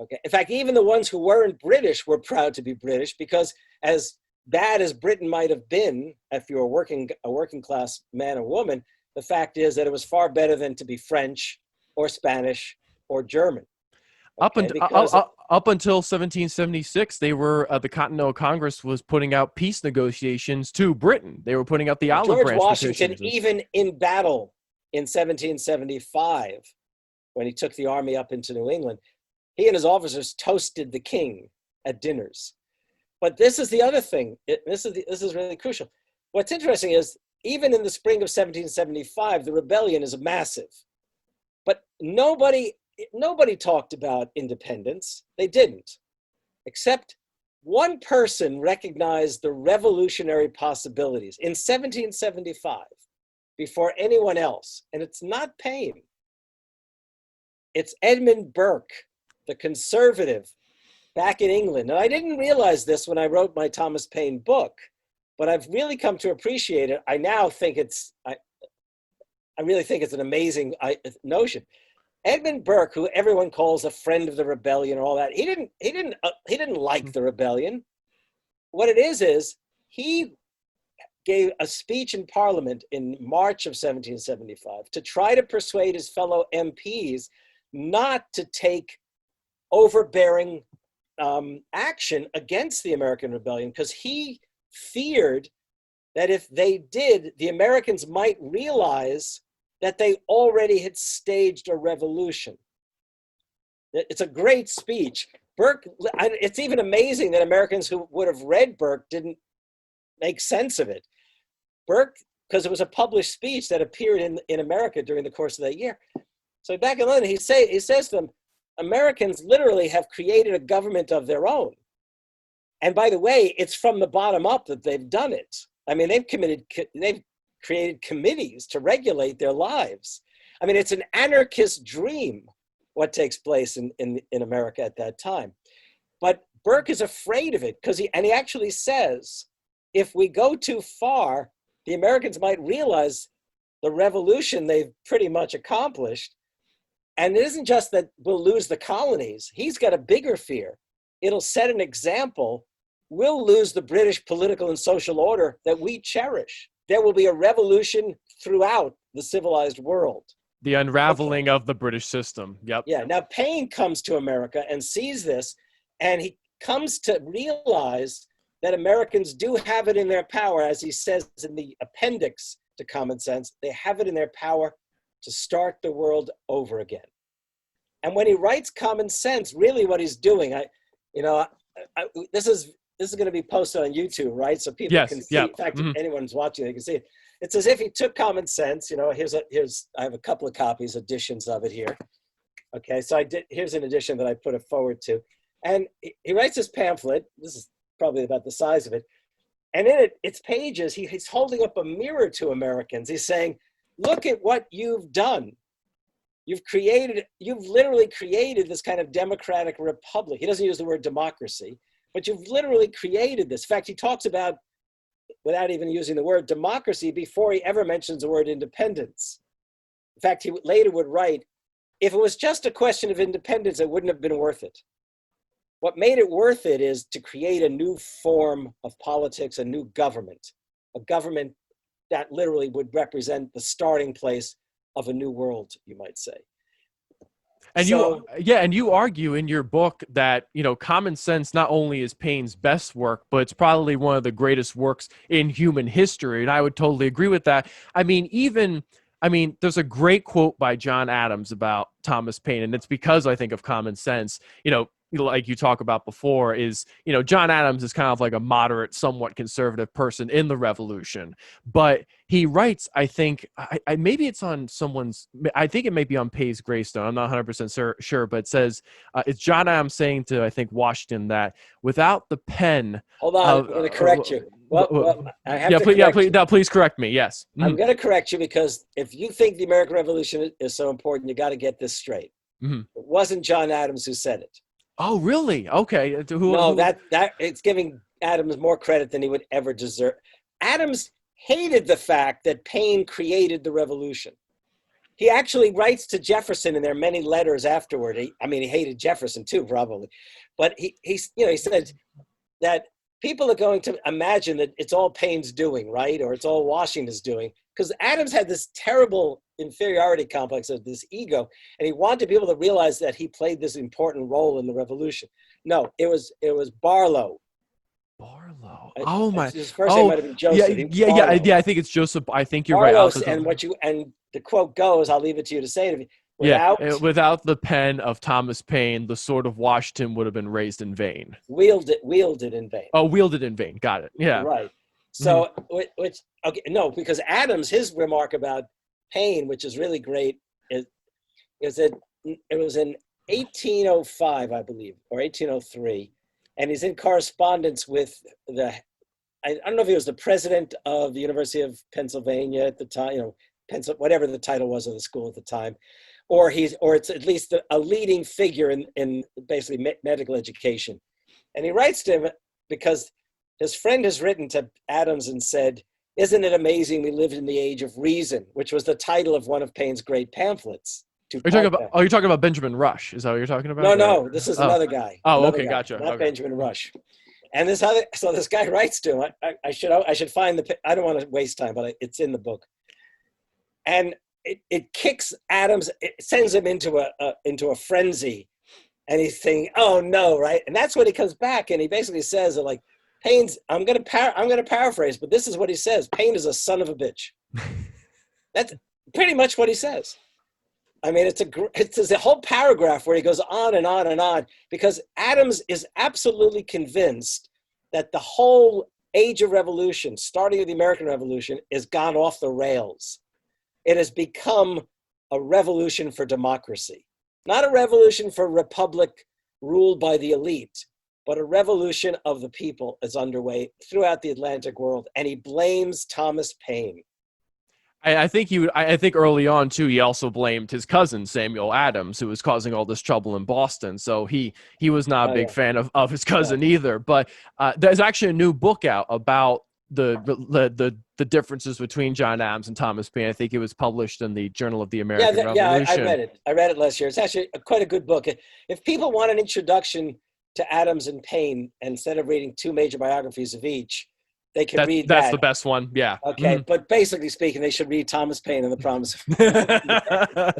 Okay. In fact, even the ones who weren't British were proud to be British, because as bad as Britain might have been, if you were a working class man or woman, the fact is that it was far better than to be French or Spanish or German. Okay? Up until 1776, they were the Continental Congress was putting out peace negotiations to Britain. They were putting out the olive branch. George Washington, even in battle in 1775, when he took the army up into New England, he and his officers toasted the king at dinners. But this is the other thing. This is really crucial. What's interesting is, even in the spring of 1775, the rebellion is massive. But nobody talked about independence. They didn't. Except one person recognized the revolutionary possibilities in 1775 before anyone else. And it's not Paine. It's Edmund Burke, the conservative back in England. And I didn't realize this when I wrote my Thomas Paine book, but I've really come to appreciate it. I now think I really think it's an amazing notion. Edmund Burke, who everyone calls a friend of the rebellion and all that, he didn't like the rebellion. What it is he gave a speech in Parliament in March of 1775 to try to persuade his fellow MPs not to take overbearing action against the American rebellion, because he feared that if they did, the Americans might realize that they already had staged a revolution. It's a great speech. Burke, it's even amazing that Americans who would have read Burke didn't make sense of it. Burke, because it was a published speech that appeared in America during the course of that year. So back in London, he says to them, Americans literally have created a government of their own. And by the way, it's from the bottom up that they've done it. I mean, they've created committees to regulate their lives. I mean, it's an anarchist dream what takes place in America at that time. But Burke is afraid of it because he actually says, if we go too far, the Americans might realize the revolution they've pretty much accomplished. And it isn't just that we'll lose the colonies. He's got a bigger fear. It'll set an example. We'll lose the British political and social order that we cherish. There will be a revolution throughout the civilized world. The unraveling of the British system. Yep. Yeah. Now, Paine comes to America and sees this, and he comes to realize that Americans do have it in their power, as he says in the appendix to common sense. They have it in their power to start the world over again. And when he writes Common Sense, really what he's doing, this is going to be posted on YouTube, right? So people can see. Yeah. In fact, if anyone's watching, they can see it. It's as if he took Common Sense. I have a couple of copies, editions of it here. Okay, so here's an edition that I put it forward to. And he writes this pamphlet. This is probably about the size of it. And in its pages, he's holding up a mirror to Americans. He's saying, look at what you've done. You've literally created this kind of democratic republic. He doesn't use the word democracy, but you've literally created this. In fact, he talks about, without even using the word democracy, before he ever mentions the word independence. In fact, he later would write, if it was just a question of independence, it wouldn't have been worth it. What made it worth it is to create a new form of politics, a new government, a government that literally would represent the starting place of a new world, you might say. And you argue in your book that, Common Sense not only is Paine's best work, but it's probably one of the greatest works in human history. And I would totally agree with that. There's a great quote by John Adams about Thomas Paine, and it's because I think of Common Sense, like you talk about before, is, John Adams is kind of like a moderate, somewhat conservative person in the revolution. But he writes, I think, maybe it's on I think it may be on Payne's gravestone. I'm not 100% sure, but it says, it's John Adams saying to, I think, Washington, that without the pen... Hold on, I'm going to correct you. I have to correct you. Please correct me, yes. I'm going to correct you because if you think the American Revolution is so important, you got to get this straight. It wasn't John Adams who said it. Oh, really? Okay. That it's giving Adams more credit than he would ever deserve. Adams hated the fact that Paine created the revolution. He actually writes to Jefferson in their many letters afterward. He hated Jefferson too, probably, but he said that people are going to imagine that it's all Paine's doing, right? Or it's all Washington's doing. Because Adams had this terrible inferiority complex of this ego, and he wanted people to realize that he played this important role in the revolution. No, it was Barlow. Barlow. Oh my! His first name might have been Joseph. Yeah. I think it's Joseph. I think you're right. And the quote goes, I'll leave it to you to say it. Without the pen of Thomas Paine, the sword of Washington would have been raised in vain. Wielded in vain. Oh, wielded in vain. Got it. Yeah. Right. So, because Adams, his remark about Paine, which is really great, is that it was in 1805, I believe, or 1803, and he's in correspondence with I don't know if he was the president of the University of Pennsylvania at the time, whatever the title was of the school at the time, or it's at least a leading figure in basically medical education. And he writes to him because his friend has written to Adams and said, "Isn't it amazing we live in the age of reason," which was the title of one of Paine's great pamphlets. You're talking about Benjamin Rush. Is that what you're talking about? No, this is another guy. Oh, okay, gotcha. Not Benjamin Rush. And this guy writes to him. I should find I don't want to waste time, but it's in the book. And it kicks Adams. It sends him into a frenzy, and he's thinking, "Oh no!" Right? And that's when he comes back, and he basically says, "Like Paine's." I'm gonna paraphrase, but this is what he says: "Paine is a son of a bitch." That's pretty much what he says. I mean, it's a whole paragraph where he goes on and on and on, because Adams is absolutely convinced that the whole age of revolution, starting with the American Revolution, has gone off the rails. It has become a revolution for democracy, not a revolution for republic ruled by the elite, but a revolution of the people is underway throughout the Atlantic world. And he blames Thomas Paine. I think early on too, he also blamed his cousin Samuel Adams, who was causing all this trouble in Boston. So he was not a big fan of his cousin either. But there's actually a new book out about the differences between John Adams and Thomas Paine. I think it was published in the Journal of the American Revolution. Yeah, I read it. I read it last year. It's actually quite a good book. If people want an introduction to Adams and Paine, instead of reading two major biographies of each, they can read That's that. the best one. Yeah. Okay, but basically speaking, they should read Thomas Paine and the Promise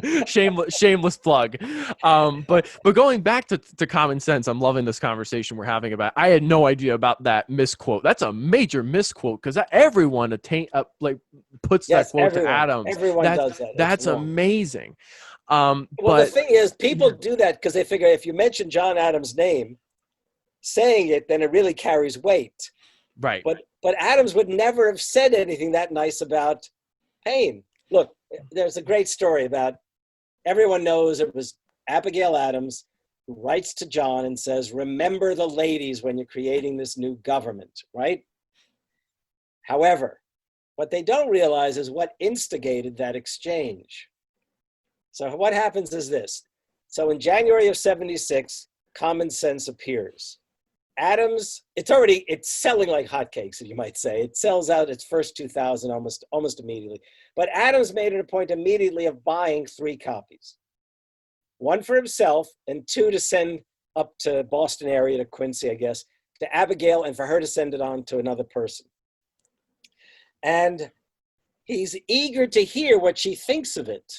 of shameless plug. But going back to common sense, I'm loving this conversation we're having about. I had no idea about that misquote. That's a major misquote because everyone puts that Yes, quote to Adams. everyone does that. That's amazing. Well, the But thing is, people do that because they figure if you mention John Adams' name, saying it, then it really carries weight. right. But Adams would never have said anything that nice about Paine. Look, there's a great story about, everyone knows it was Abigail Adams who writes to John and says, remember the ladies when you're creating this new government, right? However, what they don't realize is what instigated that exchange. So what happens is this. So in January of 76, Common Sense appears. Adams, it's selling like hotcakes, you might say. It sells out its first 2,000 almost immediately. But Adams made it a point immediately of buying 3 copies. 1 for himself and 2 to send up to Boston area, to Quincy, I guess, to Abigail, and for her to send it on to another person. And he's eager to hear what she thinks of it.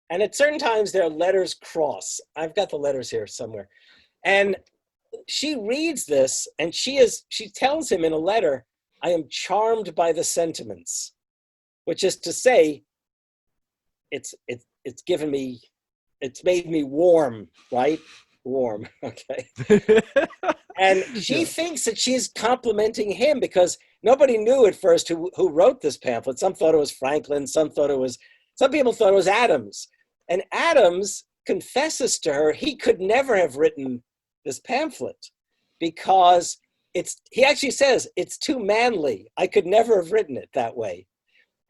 And at certain times their letters cross. I've got the letters here somewhere. And she reads this and she tells him in a letter, I am charmed by the sentiments, which is to say, it's made me warm, right? Warm, okay. And she thinks that she's complimenting him because nobody knew at first who wrote this pamphlet. Some thought it was Franklin, some people thought it was Adams. And Adams confesses to her he could never have written this pamphlet because he actually says it's too manly. I could never have written it that way.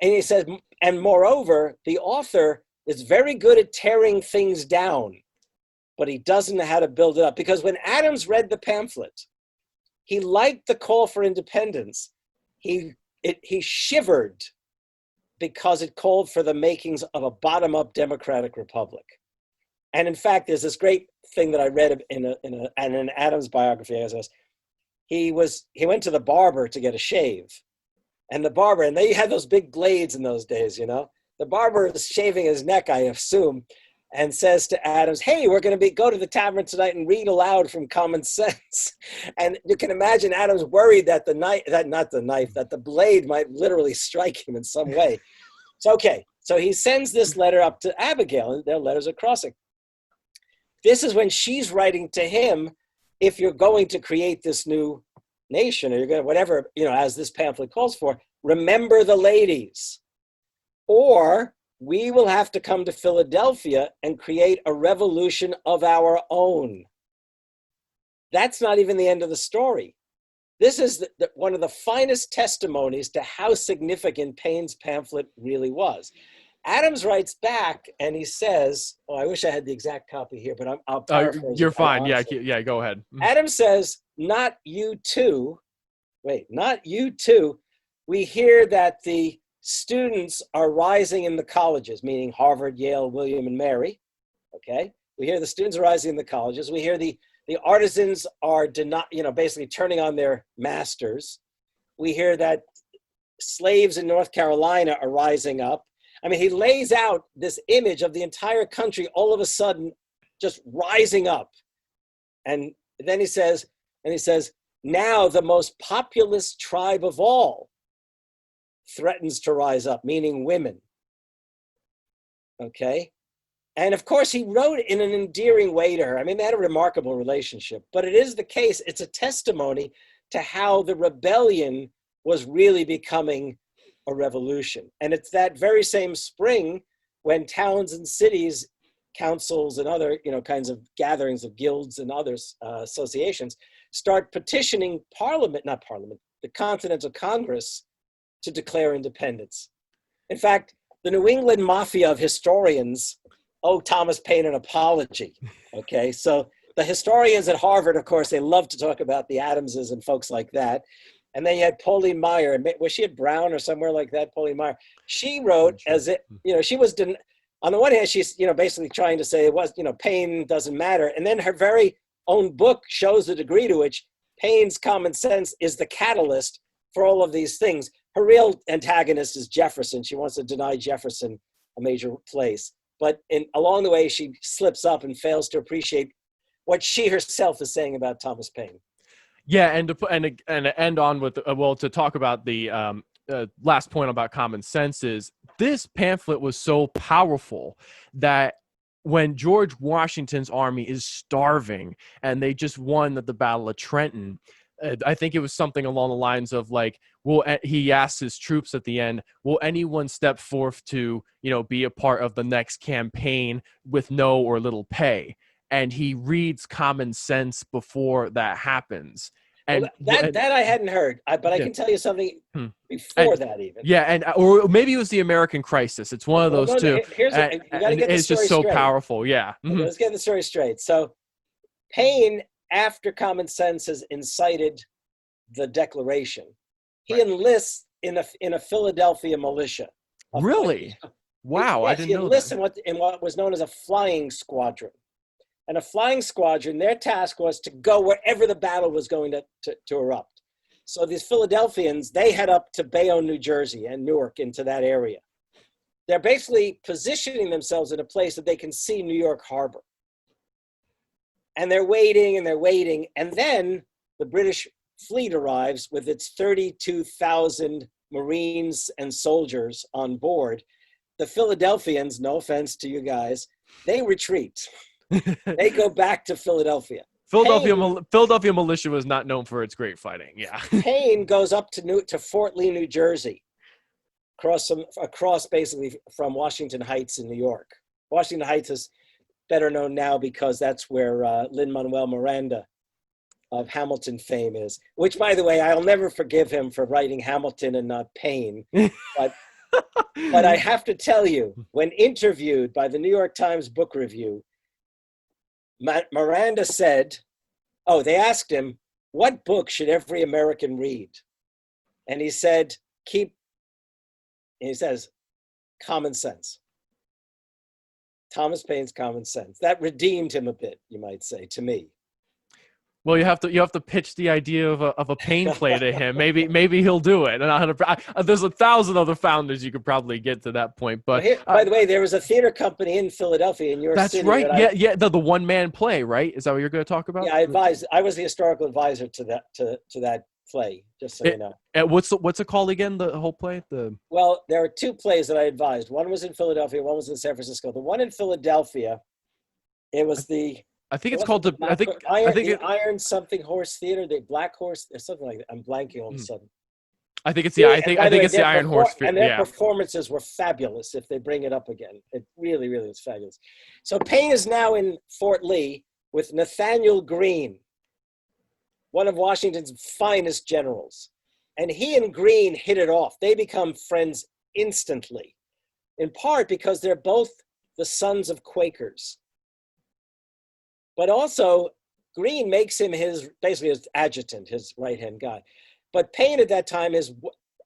And he says, and moreover, the author is very good at tearing things down, but he doesn't know how to build it up. Because when Adams read the pamphlet, he liked the call for independence. He shivered because it called for the makings of a bottom-up democratic republic. And in fact, there's this great thing that I read in an Adams biography. He went to the barber to get a shave, and they had those big glades in those days, you know. The barber is shaving his neck, I assume, and says to Adams, "Hey, we're going to go to the tavern tonight and read aloud from Common Sense." And you can imagine Adams worried that the blade might literally strike him in some way. So he sends this letter up to Abigail, and their letters are crossing. This is when she's writing to him, if you're going to create this new nation, or you're going to, whatever, you know, as this pamphlet calls for, remember the ladies, or we will have to come to Philadelphia and create a revolution of our own. That's not even the end of the story. This is one of the finest testimonies to how significant Paine's pamphlet really was. Adams writes back and he says, I wish I had the exact copy here, but I'll paraphrase. You're fine. Yeah, go ahead. Adams says, not you too. We hear that the students are rising in the colleges, meaning Harvard, Yale, William, and Mary. Okay, we hear the students are rising in the colleges. We hear the artisans are basically turning on their masters. We hear that slaves in North Carolina are rising up. I mean, he lays out this image of the entire country all of a sudden just rising up. And then he says, now the most populous tribe of all threatens to rise up, meaning women. Okay? And of course, he wrote in an endearing way to her. I mean, they had a remarkable relationship, but it is the case. It's a testimony to how the rebellion was really becoming a revolution. And it's that very same spring when towns and cities, councils and other, kinds of gatherings of guilds and other associations start petitioning the Continental Congress to declare independence. In fact, the New England mafia of historians owe Thomas Paine an apology. Okay, so the historians at Harvard, of course, they love to talk about the Adamses and folks like that. And then you had Pauline Meyer. Was she at Brown or somewhere like that? Pauline Meyer. She wrote as it, she was, on the one hand, she's, basically trying to say it was, Paine doesn't matter. And then her very own book shows the degree to which Paine's Common Sense is the catalyst for all of these things. Her real antagonist is Jefferson. She wants to deny Jefferson a major place. But along the way, she slips up and fails to appreciate what she herself is saying about Thomas Paine. Yeah, and to end on with to talk about the last point about common sense is this pamphlet was so powerful that when George Washington's army is starving and they just won the Battle of Trenton, I think it was something along the lines of like, he asked his troops at the end, will anyone step forth to, be a part of the next campaign with no or little pay? And he reads common sense before that happens. And that I hadn't heard, but I can tell you something before that even. Yeah, or maybe it was the American Crisis. It's one of those two. You got to get the story it's just so straight. Powerful. Yeah. Okay, let's get the story straight. So Paine, after common sense has incited the Declaration, he enlists in a Philadelphia militia. Really? Wow, yes, I didn't know that. He enlists in what was known as a flying squadron. And a flying squadron, their task was to go wherever the battle was going to erupt. So these Philadelphians, they head up to Bayonne, New Jersey, and Newark, into that area. They're basically positioning themselves in a place that they can see New York Harbor. And they're waiting, and then the British fleet arrives with its 32,000 Marines and soldiers on board. The Philadelphians, no offense to you guys, they retreat. They go back to Philadelphia. Philadelphia militia was not known for its great fighting. Yeah. Paine goes up to Fort Lee, New Jersey, across basically from Washington Heights in New York. Washington Heights is better known now because that's where Lin-Manuel Miranda of Hamilton fame is. Which, by the way, I'll never forgive him for writing Hamilton and not Paine. But I have to tell you, when interviewed by the New York Times Book Review, Miranda said, they asked him, what book should every American read? And he said, he says, Common Sense. Thomas Paine's Common Sense. That redeemed him a bit, you might say, to me. Well, you have to pitch the idea of a Paine play to him. Maybe he'll do it. And there's 1,000 other founders you could probably get to that point. But by the way, there was a theater company in Philadelphia, in New York City. That's right. The one man play, right? Is that what you're going to talk about? Yeah, I was the historical advisor to that play. Just so you know. And what's it called again? The whole play? Well, there are two plays that I advised. One was in Philadelphia. One was in San Francisco. The one in Philadelphia, it was the. I think it's called Iron something horse theater, the Black Horse, or something like that. I'm blanking all of a sudden. I think it's the Iron Horse. And their performances were fabulous. If they bring it up again, it really, really was fabulous. So Paine is now in Fort Lee with Nathaniel Greene, one of Washington's finest generals, and he and Greene hit it off. They become friends instantly, in part because they're both the sons of Quakers. But also, Greene makes him basically his adjutant, his right-hand guy. But Paine at that time is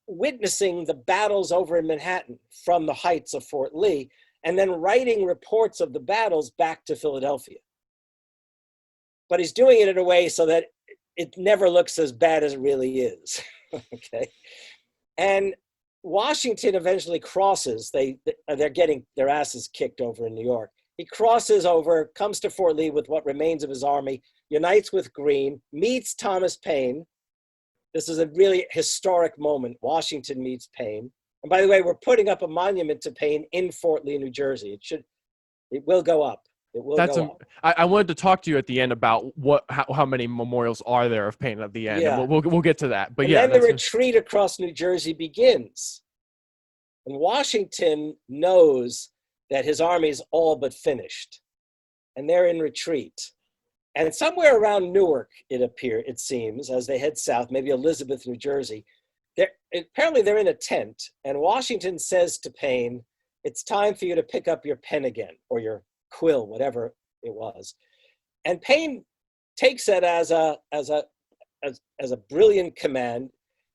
witnessing the battles over in Manhattan from the heights of Fort Lee, and then writing reports of the battles back to Philadelphia. But he's doing it in a way so that it never looks as bad as it really is. Okay. And Washington eventually crosses. They're getting their asses kicked over in New York. He crosses over, comes to Fort Lee with what remains of his army, unites with Greene, meets Thomas Paine. This is a really historic moment. Washington meets Paine. And by the way, we're putting up a monument to Paine in Fort Lee, New Jersey. It will go up. It will go up. I wanted to talk to you at the end about how many memorials are there of Paine at the end. Yeah. And we'll get to that. But then the retreat across New Jersey begins. And Washington knows that his army's all but finished, and they're in retreat. And somewhere around Newark, it seems, as they head south, maybe Elizabeth, New Jersey, apparently they're in a tent, and Washington says to Paine, it's time for you to pick up your pen again, or your quill, whatever it was. And Paine takes that as a brilliant command,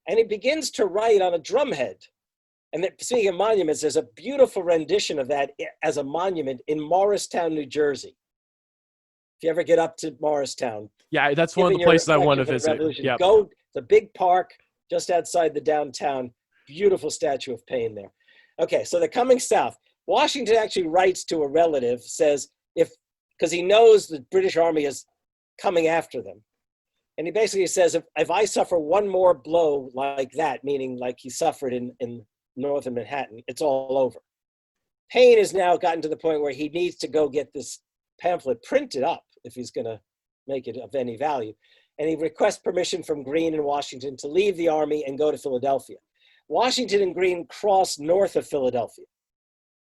and he begins to write on a drumhead. And speaking of monuments, there's a beautiful rendition of that as a monument in Morristown, New Jersey. If you ever get up to Morristown. Yeah, that's one of the places I want to visit. Yep. Go to the big park, just outside the downtown. Beautiful statue of Payne there. Okay, so they're coming south. Washington actually writes to a relative, says, because he knows the British Army is coming after them. And he basically says, if I suffer one more blow like that, meaning like he suffered in north of Manhattan, it's all over. Payne has now gotten to the point where he needs to go get this pamphlet printed up if he's going to make it of any value. And he requests permission from Greene and Washington to leave the army and go to Philadelphia. Washington and Greene cross north of Philadelphia.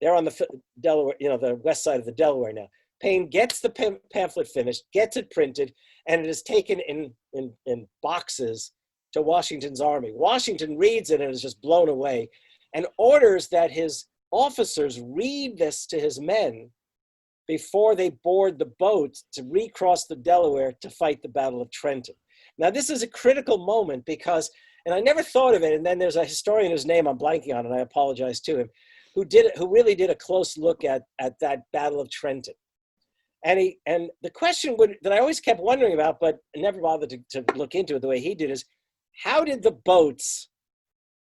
They're on the Delaware, the west side of the Delaware now. Payne gets the pamphlet finished, gets it printed, and it is taken in boxes to Washington's army. Washington reads it and is just blown away and orders that his officers read this to his men before they board the boat to recross the Delaware to fight the Battle of Trenton. Now, this is a critical moment because, and I never thought of it, and then there's a historian whose name I'm blanking on, and I apologize to him, who really did a close look at that Battle of Trenton. And the question that I always kept wondering about, but never bothered to look into it the way he did, is how did the boats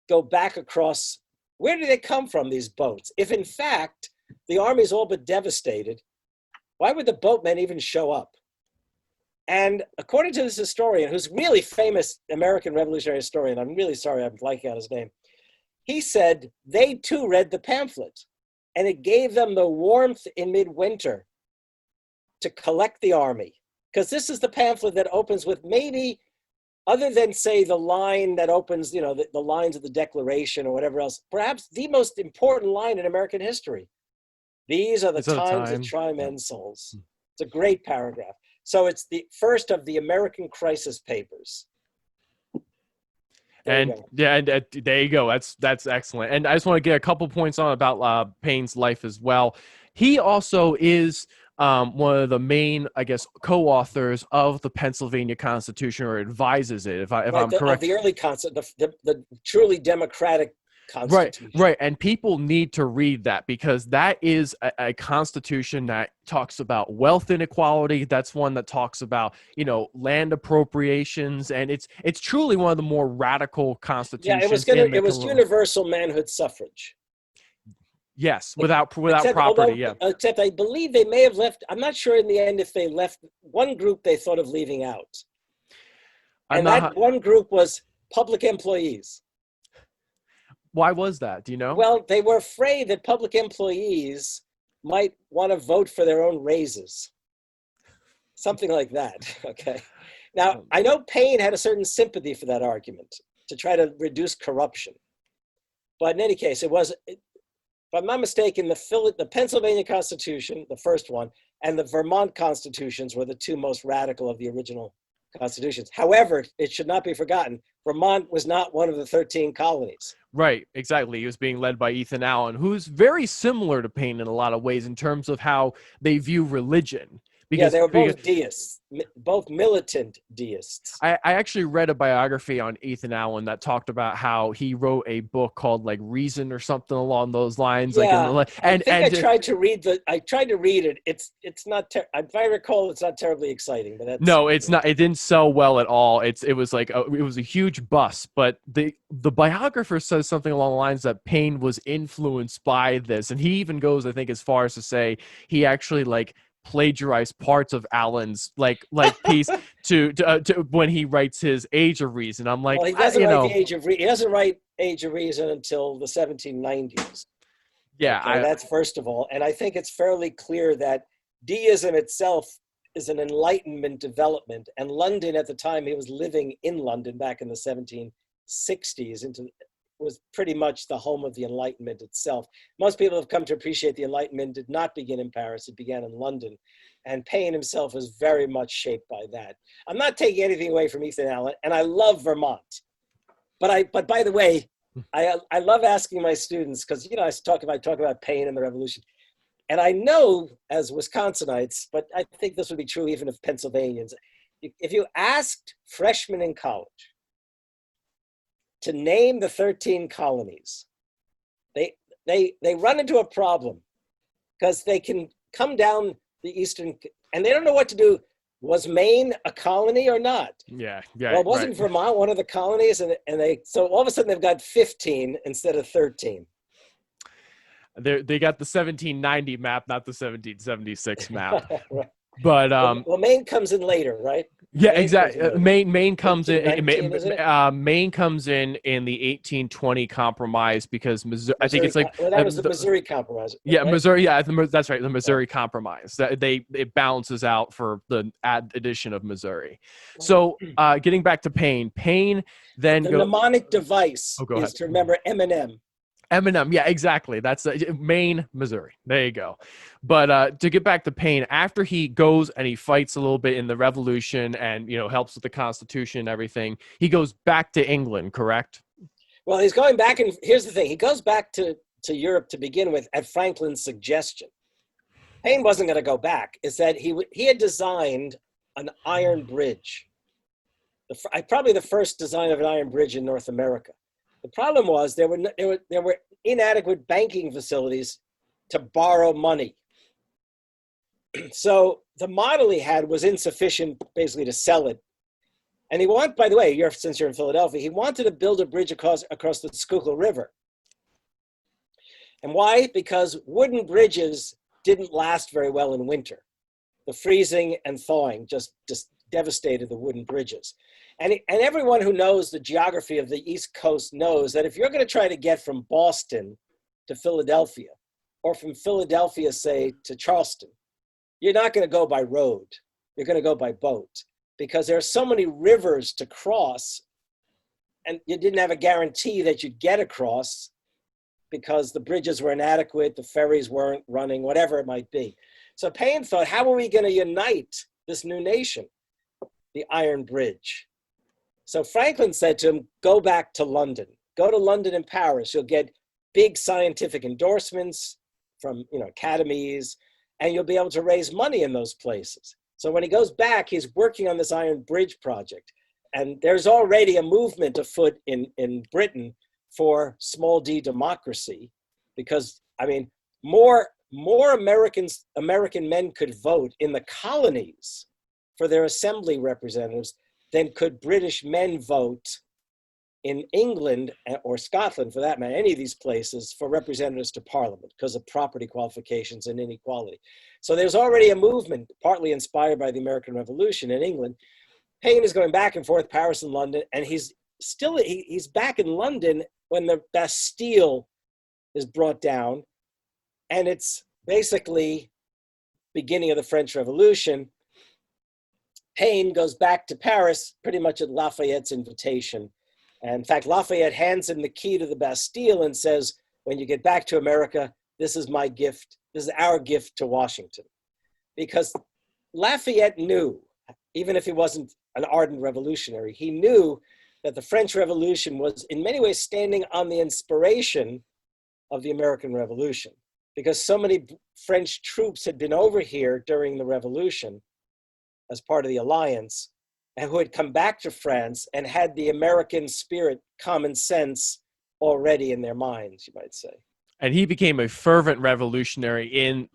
go back across? Where did they come from, these boats? If in fact the army's all but devastated, why would the boatmen even show up? And according to this historian, who's really famous American revolutionary historian, I'm really sorry I'm blanking on his name, he said they too read the pamphlet and it gave them the warmth in midwinter to collect the army. Because this is the pamphlet that opens with maybe, other than say the line that opens, the lines of the Declaration or whatever else, perhaps the most important line in American history. These are the times that try men's souls. It's a great paragraph. So it's the first of the American Crisis Papers. There you go. That's excellent. And I just want to get a couple points on about Payne's life as well. He also is one of the main, I guess, co-authors of the Pennsylvania Constitution, or advises it, if I'm correct. The early the truly democratic Constitution. Right. And people need to read that because that is a constitution that talks about wealth inequality. That's one that talks about, land appropriations, and it's truly one of the more radical constitutions. Yeah, it was universal manhood suffrage. Yes, without property, Except I believe they may have left, I'm not sure in the end if they left, one group they thought of leaving out. And that one group was public employees. Why was that? Do you know? Well, they were afraid that public employees might want to vote for their own raises. Something like that, okay? Now, I know Payne had a certain sympathy for that argument to try to reduce corruption. But in any case, if I'm not mistaken, the Pennsylvania Constitution, the first one, and the Vermont Constitutions were the two most radical of the original constitutions. However, it should not be forgotten, Vermont was not one of the 13 colonies. Right, exactly. He was being led by Ethan Allen, who's very similar to Payne in a lot of ways in terms of how they view religion. They were both deists, both militant deists. I actually read a biography on Ethan Allen that talked about how he wrote a book called Reason or something along those lines. I tried to read it. It's not. If I recall, it's not terribly exciting. But it's not. It didn't sell well at all. It was a huge bust. But the biographer says something along the lines that Payne was influenced by this, and he even goes, I think, as far as to say he actually plagiarized parts of Allen's piece to when he writes his Age of Reason. I'm like, he doesn't write the Age of Reason. He doesn't write Age of Reason until the 1790s. Yeah, okay, that's first of all, and I think it's fairly clear that deism itself is an Enlightenment development, and London at the time he was living in London back in the 1760s was pretty much the home of the Enlightenment itself. Most people have come to appreciate the Enlightenment did not begin in Paris, it began in London. And Payne himself was very much shaped by that. I'm not taking anything away from Ethan Allen, and I love Vermont. But by the way, I love asking my students, because I talk about Payne and the Revolution. And I know as Wisconsinites, but I think this would be true even of Pennsylvanians, if you asked freshmen in college to name the 13 colonies, they run into a problem because they can come down the eastern, and they don't know what to do. Was Maine a colony or not? Yeah, yeah. Well, wasn't Right. Vermont one of the colonies? And so all of a sudden they've got 15 instead of 13. They got the 1790 map, not the 1776 map. Right. But Well, Maine comes in later, right? yeah, Maine comes exactly. in later. Maine comes in. 1819, isn't it? Maine comes in the 1820 compromise because Missouri. I think it's like well, that was the Missouri Compromise. yeah, right? Missouri. Yeah, that's right. The Missouri Compromise. That it balances out for the addition of Missouri. So getting back to Paine. Paine then The go. mnemonic device Oh, go is ahead. to remember Eminem. Eminem, yeah, exactly. That's Maine, Missouri. There you go. But to get back to Paine, after he goes and he fights a little bit in the Revolution and helps with the Constitution and everything, he goes back to England. Correct? Well, he's going back, and here's the thing: he goes back to Europe to begin with at Franklin's suggestion. Paine wasn't going to go back. It's that he had designed an iron bridge, probably the first design of an iron bridge in North America. The problem was there were inadequate banking facilities to borrow money. So the model he had was insufficient basically to sell it. And by the way, since you're in Philadelphia, he wanted to build a bridge across the Schuylkill River. And why? Because wooden bridges didn't last very well in winter. The freezing and thawing just devastated the wooden bridges. And everyone who knows the geography of the East Coast knows that if you're going to try to get from Boston to Philadelphia, or from Philadelphia, say, to Charleston, you're not going to go by road. You're going to go by boat, because there are so many rivers to cross, and you didn't have a guarantee that you'd get across because the bridges were inadequate, the ferries weren't running, whatever it might be. So Paine thought, how are we going to unite this new nation? The Iron Bridge. So Franklin said to him, go back to London. Go to London and Paris. You'll get big scientific endorsements from academies, and you'll be able to raise money in those places. So when he goes back, he's working on this Iron Bridge project. And there's already a movement afoot in Britain for small d democracy, because, more American men could vote in the colonies for their assembly representatives than could British men vote in England or Scotland, for that matter, any of these places, for representatives to Parliament because of property qualifications and inequality. So there's already a movement, partly inspired by the American Revolution in England. Paine is going back and forth, Paris and London, and he's back in London when the Bastille is brought down, and it's basically beginning of the French Revolution. Paine goes back to Paris pretty much at Lafayette's invitation. And in fact, Lafayette hands him the key to the Bastille and says, when you get back to America, this is my gift. This is our gift to Washington. Because Lafayette knew, even if he wasn't an ardent revolutionary, he knew that the French Revolution was in many ways standing on the inspiration of the American Revolution, because so many French troops had been over here during the Revolution as part of the alliance, and who had come back to France and had the American spirit, common sense already in their minds, you might say. And he became a fervent revolutionary in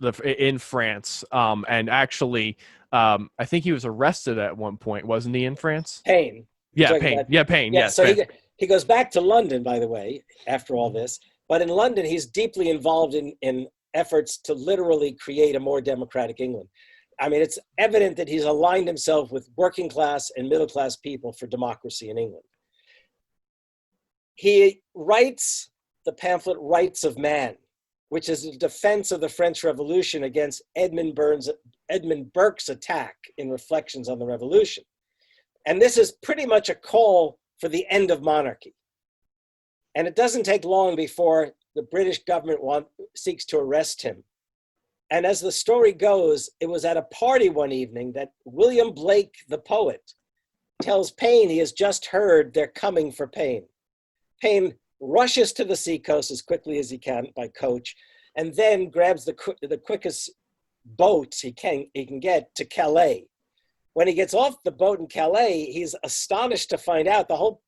France. And actually, I think he was arrested at one point, wasn't he, in France? Paine. Yeah, Paine. Yeah, Paine. Yeah, yes. so he goes back to London, by the way, after all this. But in London, he's deeply involved in efforts to literally create a more democratic England. It's evident that he's aligned himself with working class and middle class people for democracy in England. He writes the pamphlet Rights of Man, which is a defense of the French Revolution against Edmund Burke's attack in Reflections on the Revolution. And this is pretty much a call for the end of monarchy. And it doesn't take long before the British government seeks to arrest him. And as the story goes, it was at a party one evening that William Blake, the poet, tells Paine he has just heard they're coming for Paine. Paine rushes to the seacoast as quickly as he can by coach, and then grabs the quickest boat he can get to Calais. When he gets off the boat in Calais, he's astonished to find out the whole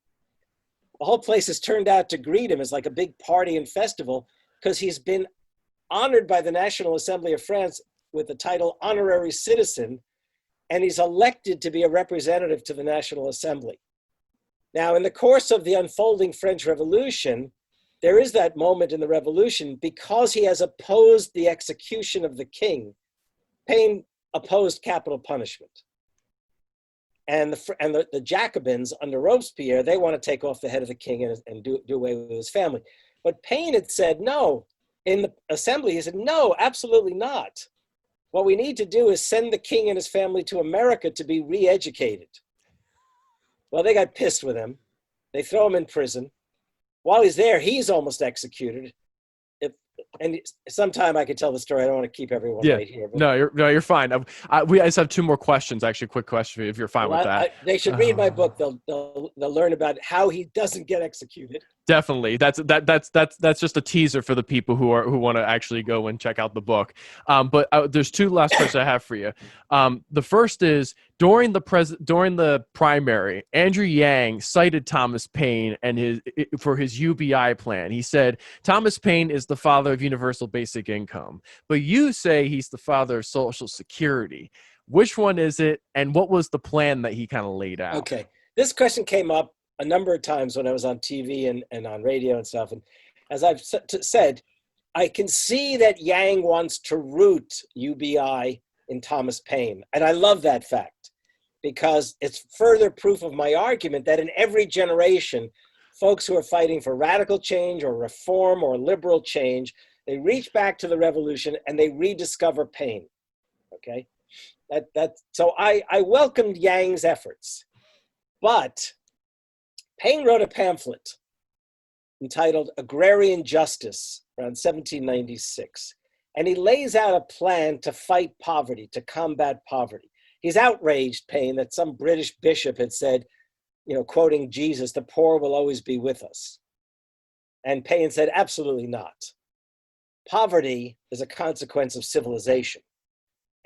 place has turned out to greet him as like a big party and festival, because he's been honored by the National Assembly of France with the title honorary citizen, and he's elected to be a representative to the National Assembly. Now, in the course of the unfolding French Revolution, there is that moment in the revolution, because he has opposed the execution of the king. Paine opposed capital punishment. And the Jacobins under Robespierre, they want to take off the head of the king and do away with his family. But Paine had said no. In the assembly, he said, no, absolutely not. What we need to do is send the king and his family to America to be re-educated. Well, they got pissed with him. They throw him in prison. While he's there, he's almost executed. And sometime I could tell the story. I don't want to keep everyone right here. But, you're fine. I just have two more questions. Actually, quick question for you, if you're fine with that. They should read my book. They'll learn about how he doesn't get executed. Definitely. That's just a teaser for the people who want to actually go and check out the book. But there's two last questions I have for you. The first is, during the primary, Andrew Yang cited Thomas Paine for his UBI plan. He said Thomas Paine is the father of universal basic income, but you say he's the father of Social Security. Which one is it, and what was the plan that he kind of laid out? Okay, this question came up a number of times when I was on TV and on radio and stuff. And as I've said, I can see that Yang wants to root UBI in Thomas Paine. And I love that fact, because it's further proof of my argument that in every generation, folks who are fighting for radical change or reform or liberal change, they reach back to the revolution and they rediscover Paine. Okay, so I welcomed Yang's efforts, but Paine wrote a pamphlet entitled Agrarian Justice around 1796, and he lays out a plan to fight poverty, to combat poverty. He's outraged, Paine, that some British bishop had said, quoting Jesus, the poor will always be with us. And Paine said, absolutely not. Poverty is a consequence of civilization,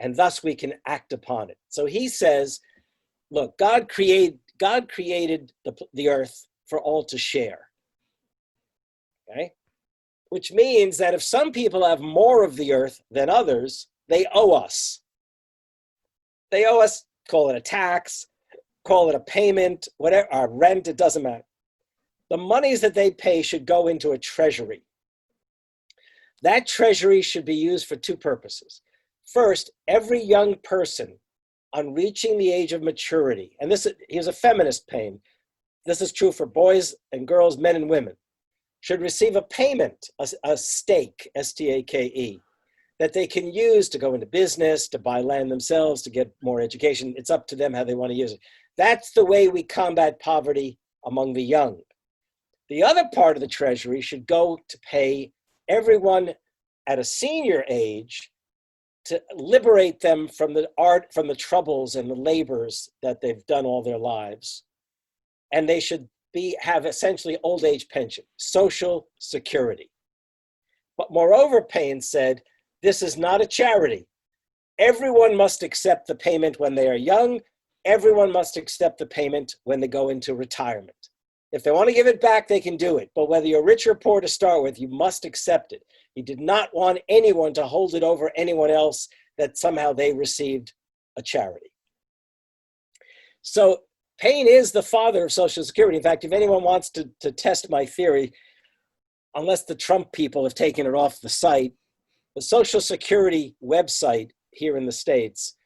and thus we can act upon it. So he says, look, God created the earth for all to share, okay? Which means that if some people have more of the earth than others, they owe us. They owe us, call it a tax, call it a payment, whatever, or rent, it doesn't matter. The monies that they pay should go into a treasury. That treasury should be used for two purposes. First, every young person on reaching the age of maturity, and he was a feminist, Paine, this is true for boys and girls, men and women, should receive a payment, a stake, S-T-A-K-E, that they can use to go into business, to buy land themselves, to get more education. It's up to them how they want to use it. That's the way we combat poverty among the young. The other part of the treasury should go to pay everyone at a senior age to liberate them from the troubles and the labors that they've done all their lives. And they should have essentially old age pension, Social Security. But moreover, Paine said, this is not a charity. Everyone must accept the payment when they are young. Everyone must accept the payment when they go into retirement. If they want to give it back, they can do it. But whether you're rich or poor to start with, you must accept it. He did not want anyone to hold it over anyone else that somehow they received a charity. So Paine is the father of Social Security. In fact, if anyone wants to test my theory, unless the Trump people have taken it off the site, the Social Security website here in the States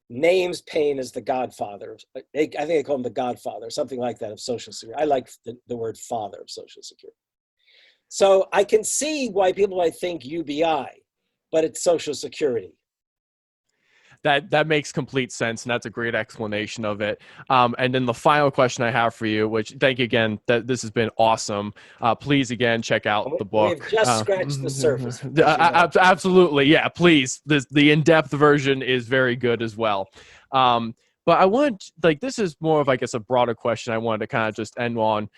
names Paine as the godfather. I think they call him the godfather, something like that, of Social Security. I like the word father of Social Security. So I can see why people might think UBI, but it's Social Security. That makes complete sense, and that's a great explanation of it. And then the final question I have for you, which thank you again, this has been awesome. Please again check out the book. We've just scratched the surface. Absolutely, yeah. Please, the in-depth version is very good as well. But I want, this is more of, I guess, a broader question I wanted to kind of just end on.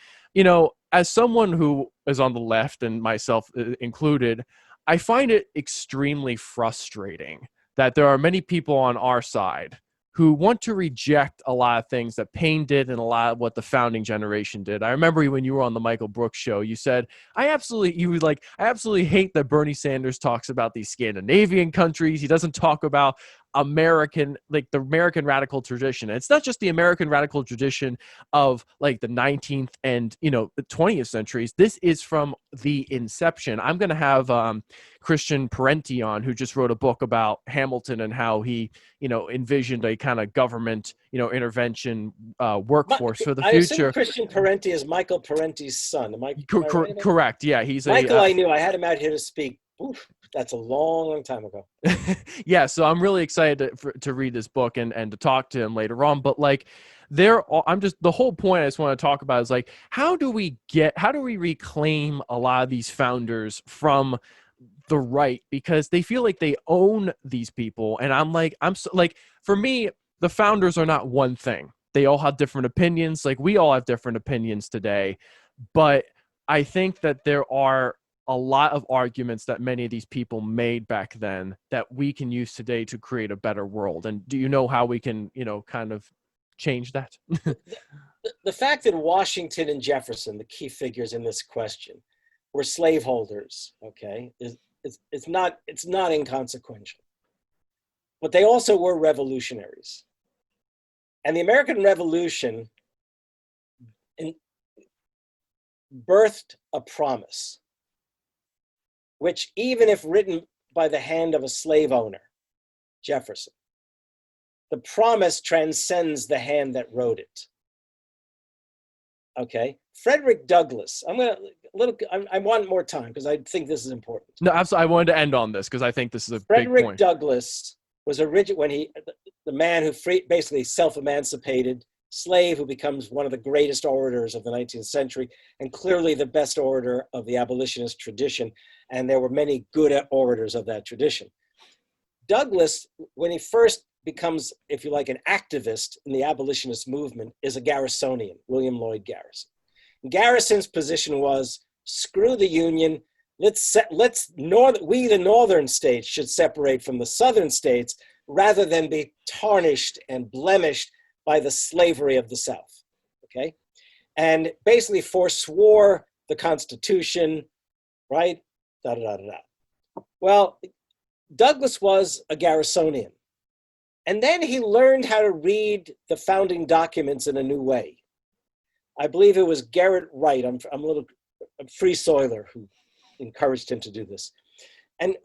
As someone who is on the left, and myself included, I find it extremely frustrating that there are many people on our side who want to reject a lot of things that Paine did and a lot of what the founding generation did. I remember when you were on the Michael Brooks show, you said, I absolutely hate that Bernie Sanders talks about these Scandinavian countries. He doesn't talk about American, like the American radical tradition. It's not just the American radical tradition of like the 19th and, you know, the 20th centuries. This is from the inception. I'm going to have Christian Parenti on, who just wrote a book about Hamilton and how he, you know, envisioned a kind of government, you know, intervention workforce for the I future. assume Christian Parenti is Michael Parenti's son. Am I right? Correct. Yeah, he's Michael, I knew. I had him out here to speak. Oof, that's a long, long time ago. Yeah, so I'm really excited to read this book and to talk to him later on. But like, the whole point I just want to talk about is like, how do we reclaim a lot of these founders from the right, because they feel like they own these people. And for me, the founders are not one thing. They all have different opinions. Like, we all have different opinions today, but I think that there are a lot of arguments that many of these people made back then that we can use today to create a better world. And do you know how we can, you know, kind of change that? The fact that Washington and Jefferson, the key figures in this question, were slaveholders, okay, it's not inconsequential. But they also were revolutionaries. And the American Revolution birthed a promise, which, even if written by the hand of a slave owner, Jefferson, the promise transcends the hand that wrote it. Okay, Frederick Douglass. I want more time because I think this is important. No, absolutely. I wanted to end on this because I think this is a big point. Frederick Douglass was the man who basically self-emancipated slave, who becomes one of the greatest orators of the 19th century and clearly the best orator of the abolitionist tradition. And there were many good orators of that tradition. Douglass, when he first becomes, if you like, an activist in the abolitionist movement, is a Garrisonian, William Lloyd Garrison. And Garrison's position was, screw the Union, we the northern states should separate from the southern states rather than be tarnished and blemished by the slavery of the South, okay? And basically forswore the Constitution, right? Well, Douglass was a Garrisonian. And then he learned how to read the founding documents in a new way. I believe it was Garrett Wright, I'm a free soiler, who encouraged him to do this. And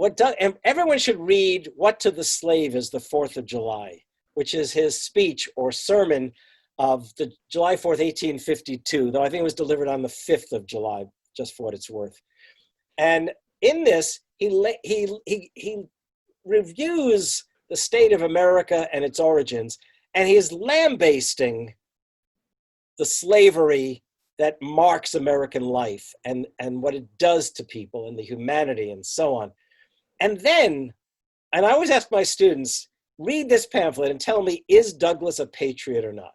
everyone should read What to the Slave is the 4th of July, which is his speech or sermon of the July 4th, 1852, though I think it was delivered on the 5th of July, just for what it's worth. And in this, he reviews the state of America and its origins, and he is lambasting the slavery that marks American life and what it does to people and the humanity and so on. And then, and I always ask my students, read this pamphlet and tell me, is Douglass a patriot or not?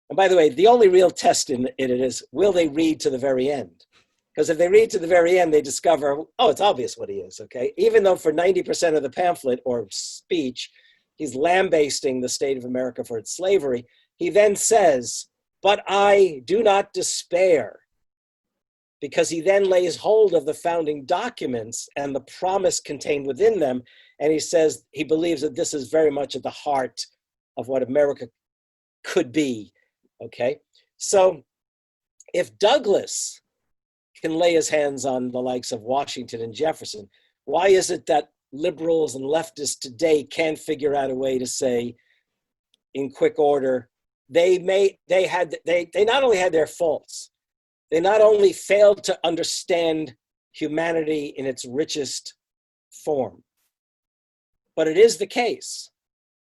And by the way, the only real test in it is, will they read to the very end? Because if they read to the very end, they discover, oh, it's obvious what he is, okay? Even though for 90% of the pamphlet or speech, he's lambasting the state of America for its slavery, he then says, but I do not despair, because he then lays hold of the founding documents and the promise contained within them. And he says he believes that this is very much at the heart of what America could be, okay? So if Douglass can lay his hands on the likes of Washington and Jefferson, why is it that liberals and leftists today can't figure out a way to say, in quick order, they not only had their faults, they not only failed to understand humanity in its richest form, but it is the case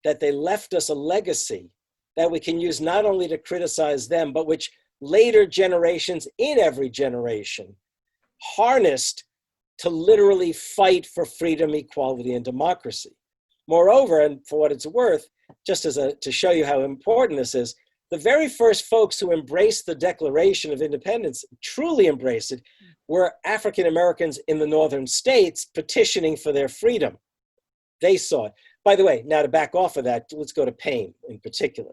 that they left us a legacy that we can use not only to criticize them, but which later generations in every generation harnessed to literally fight for freedom, equality, and democracy. Moreover, and for what it's worth, just to show you how important this is, the very first folks who embraced the Declaration of Independence, truly embraced it, were African Americans in the northern states petitioning for their freedom. They saw it. By the way, now to back off of that, let's go to Payne in particular.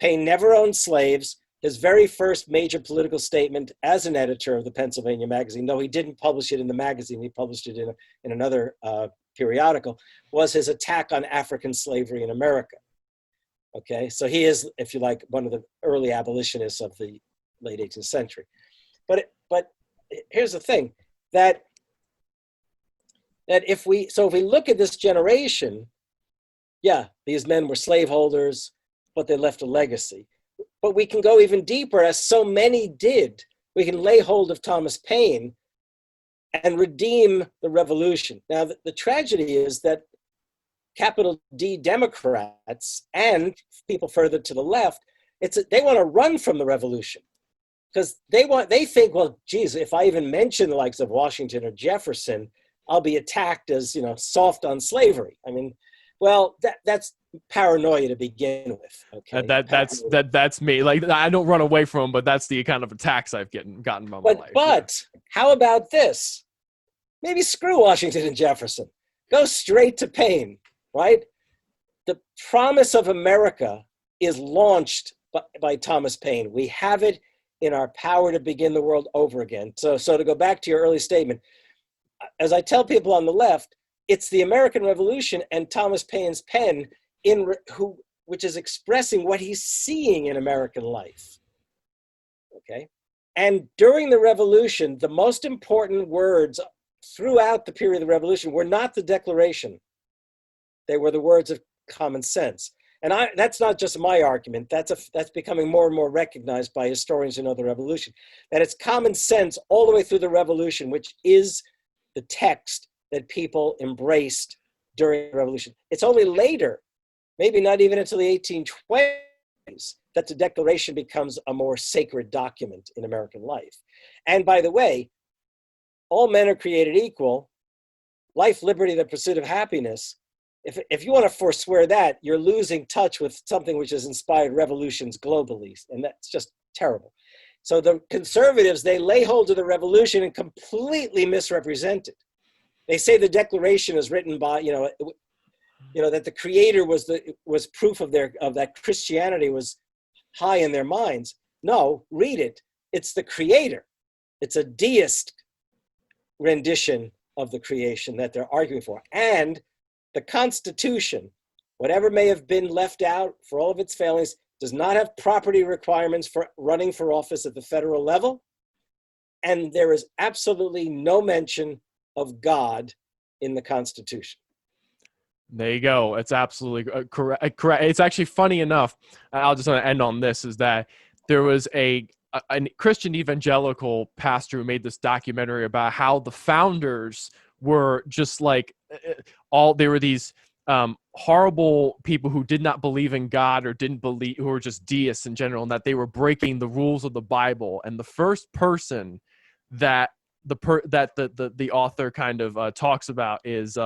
Payne never owned slaves. His very first major political statement as an editor of the Pennsylvania magazine, though he didn't publish it in the magazine, he published it in another periodical, was his attack on African slavery in America. Okay, so he is, if you like, one of the early abolitionists of the late 18th century. But here's the thing, that if we look at this generation, yeah, these men were slaveholders, but they left a legacy. But we can go even deeper, as so many did. We can lay hold of Thomas Paine and redeem the revolution. Now, the tragedy is that capital D Democrats and people further to the left, they want to run from the revolution, because they think, well, geez, if I even mention the likes of Washington or Jefferson, I'll be attacked as, soft on slavery. I mean, well, that's paranoia to begin with. Okay, that's me. Like, I don't run away from them, but that's the kind of attacks I've gotten from my life. But how about this? Maybe screw Washington and Jefferson. Go straight to Payne, right? The promise of America is launched by Thomas Paine. We have it in our power to begin the world over again. So to go back to your early statement, as I tell people on the left, it's the American Revolution and Thomas Paine's pen which is expressing what he's seeing in American life. Okay, and during the Revolution, the most important words throughout the period of the Revolution were not the Declaration; they were the words of common sense. And that's not just my argument. That's becoming more and more recognized by historians who know the Revolution. That it's common sense all the way through the Revolution, which is the text that people embraced during the Revolution. It's only later, maybe not even until the 1820s, that the Declaration becomes a more sacred document in American life. And by the way, all men are created equal, life, liberty, the pursuit of happiness. If you want to forswear that, you're losing touch with something which has inspired revolutions globally, and that's just terrible. So the conservatives, they lay hold of the Revolution and completely misrepresent it. They say the Declaration is written by, that the Creator was proof of that Christianity was high in their minds. No, read it. It's the Creator. It's a deist rendition of the creation that they're arguing for. And the Constitution, whatever may have been left out for all of its failings, does not have property requirements for running for office at the federal level. And there is absolutely no mention of God in the Constitution. There you go. It's absolutely correct. It's actually funny enough. I'll just want to end on this, is that there was a Christian evangelical pastor who made this documentary about how the founders were just like they were these horrible people who did not believe in God or who were just deists in general, and that they were breaking the rules of the Bible. And the first person that the author kind of talks about is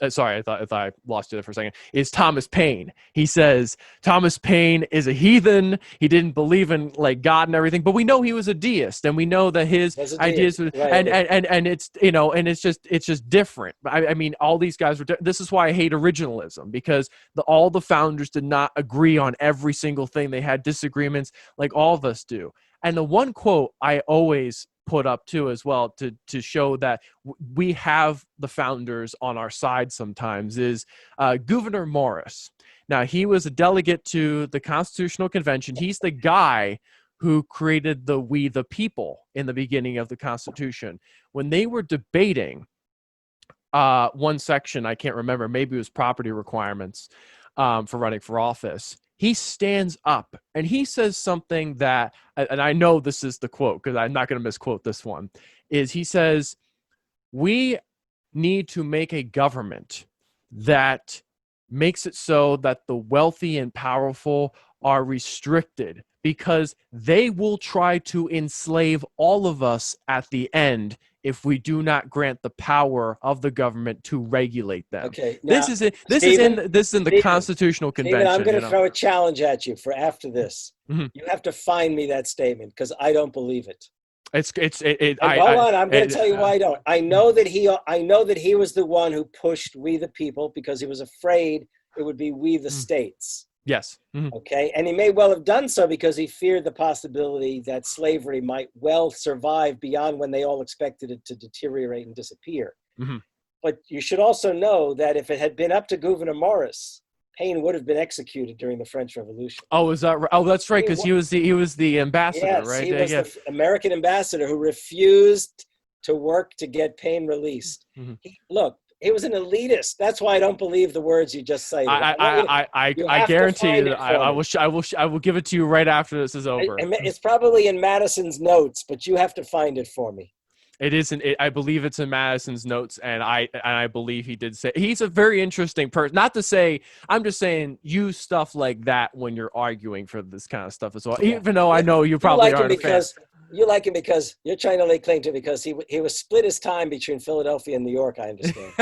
sorry, I thought I lost you there for a second, is Thomas Paine. He says Thomas Paine is a heathen. He didn't believe in like God and everything, but we know he was a deist, and we know that his ideas were, right. and it's, and it's just different. I mean, all these guys were, this is why I hate originalism, because all the founders did not agree on every single thing. They had disagreements like all of us do. And the one quote I always put up too as well to show that we have the founders on our side sometimes is Gouverneur Morris. Now, he was a delegate to the Constitutional Convention. He's the guy who created the "We the People" in the beginning of the Constitution. When they were debating one section, I can't remember, maybe it was property requirements for running for office, he stands up and he says something that, and I know this is the quote because I'm not going to misquote this one, is he says, "We need to make a government that makes it so that the wealthy and powerful are restricted, because they will try to enslave all of us at the end if we do not grant the power of the government to regulate them." Okay, now, this is in the Constitutional Convention. Stephen, I'm going to throw a challenge at you for after this. Mm-hmm. You have to find me that statement, because I don't believe it. Hold on, I'm going to tell you why I don't. I know that he was the one who pushed "We the People" because he was afraid it would be "We the States." Yes. Mm-hmm. Okay. And he may well have done so because he feared the possibility that slavery might well survive beyond when they all expected it to deteriorate and disappear. Mm-hmm. But you should also know that if it had been up to Gouverneur Morris, Payne would have been executed during the French Revolution. Oh, is that right? Oh, that's right, because he was the ambassador, Yes, right? he was Yeah. the American ambassador who refused to work to get Payne released. Look, he was an elitist. That's why I don't believe the words you just cited. I guarantee you that I will give it to you right after this is over. It's probably in Madison's notes, but you have to find it for me. It isn't. I believe it's in Madison's notes, and I believe he did say he's a very interesting person. Not to say, I'm just saying use stuff like that when you're arguing for this kind of stuff as well. Yeah. Even though I know you probably aren't a fan. You like him because you're trying to lay claim to it because he was split his time between Philadelphia and New York. I understand.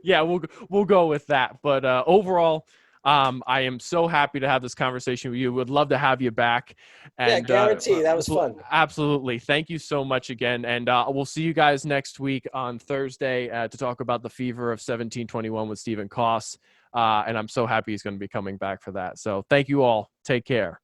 Yeah, we'll go with that. But overall, I am so happy to have this conversation with you. Would love to have you back. And, yeah, guarantee that was fun. Absolutely. Thank you so much again. And we'll see you guys next week on Thursday to talk about the fever of 1721 with Stephen Koss. And I'm so happy he's going to be coming back for that. So thank you all. Take care.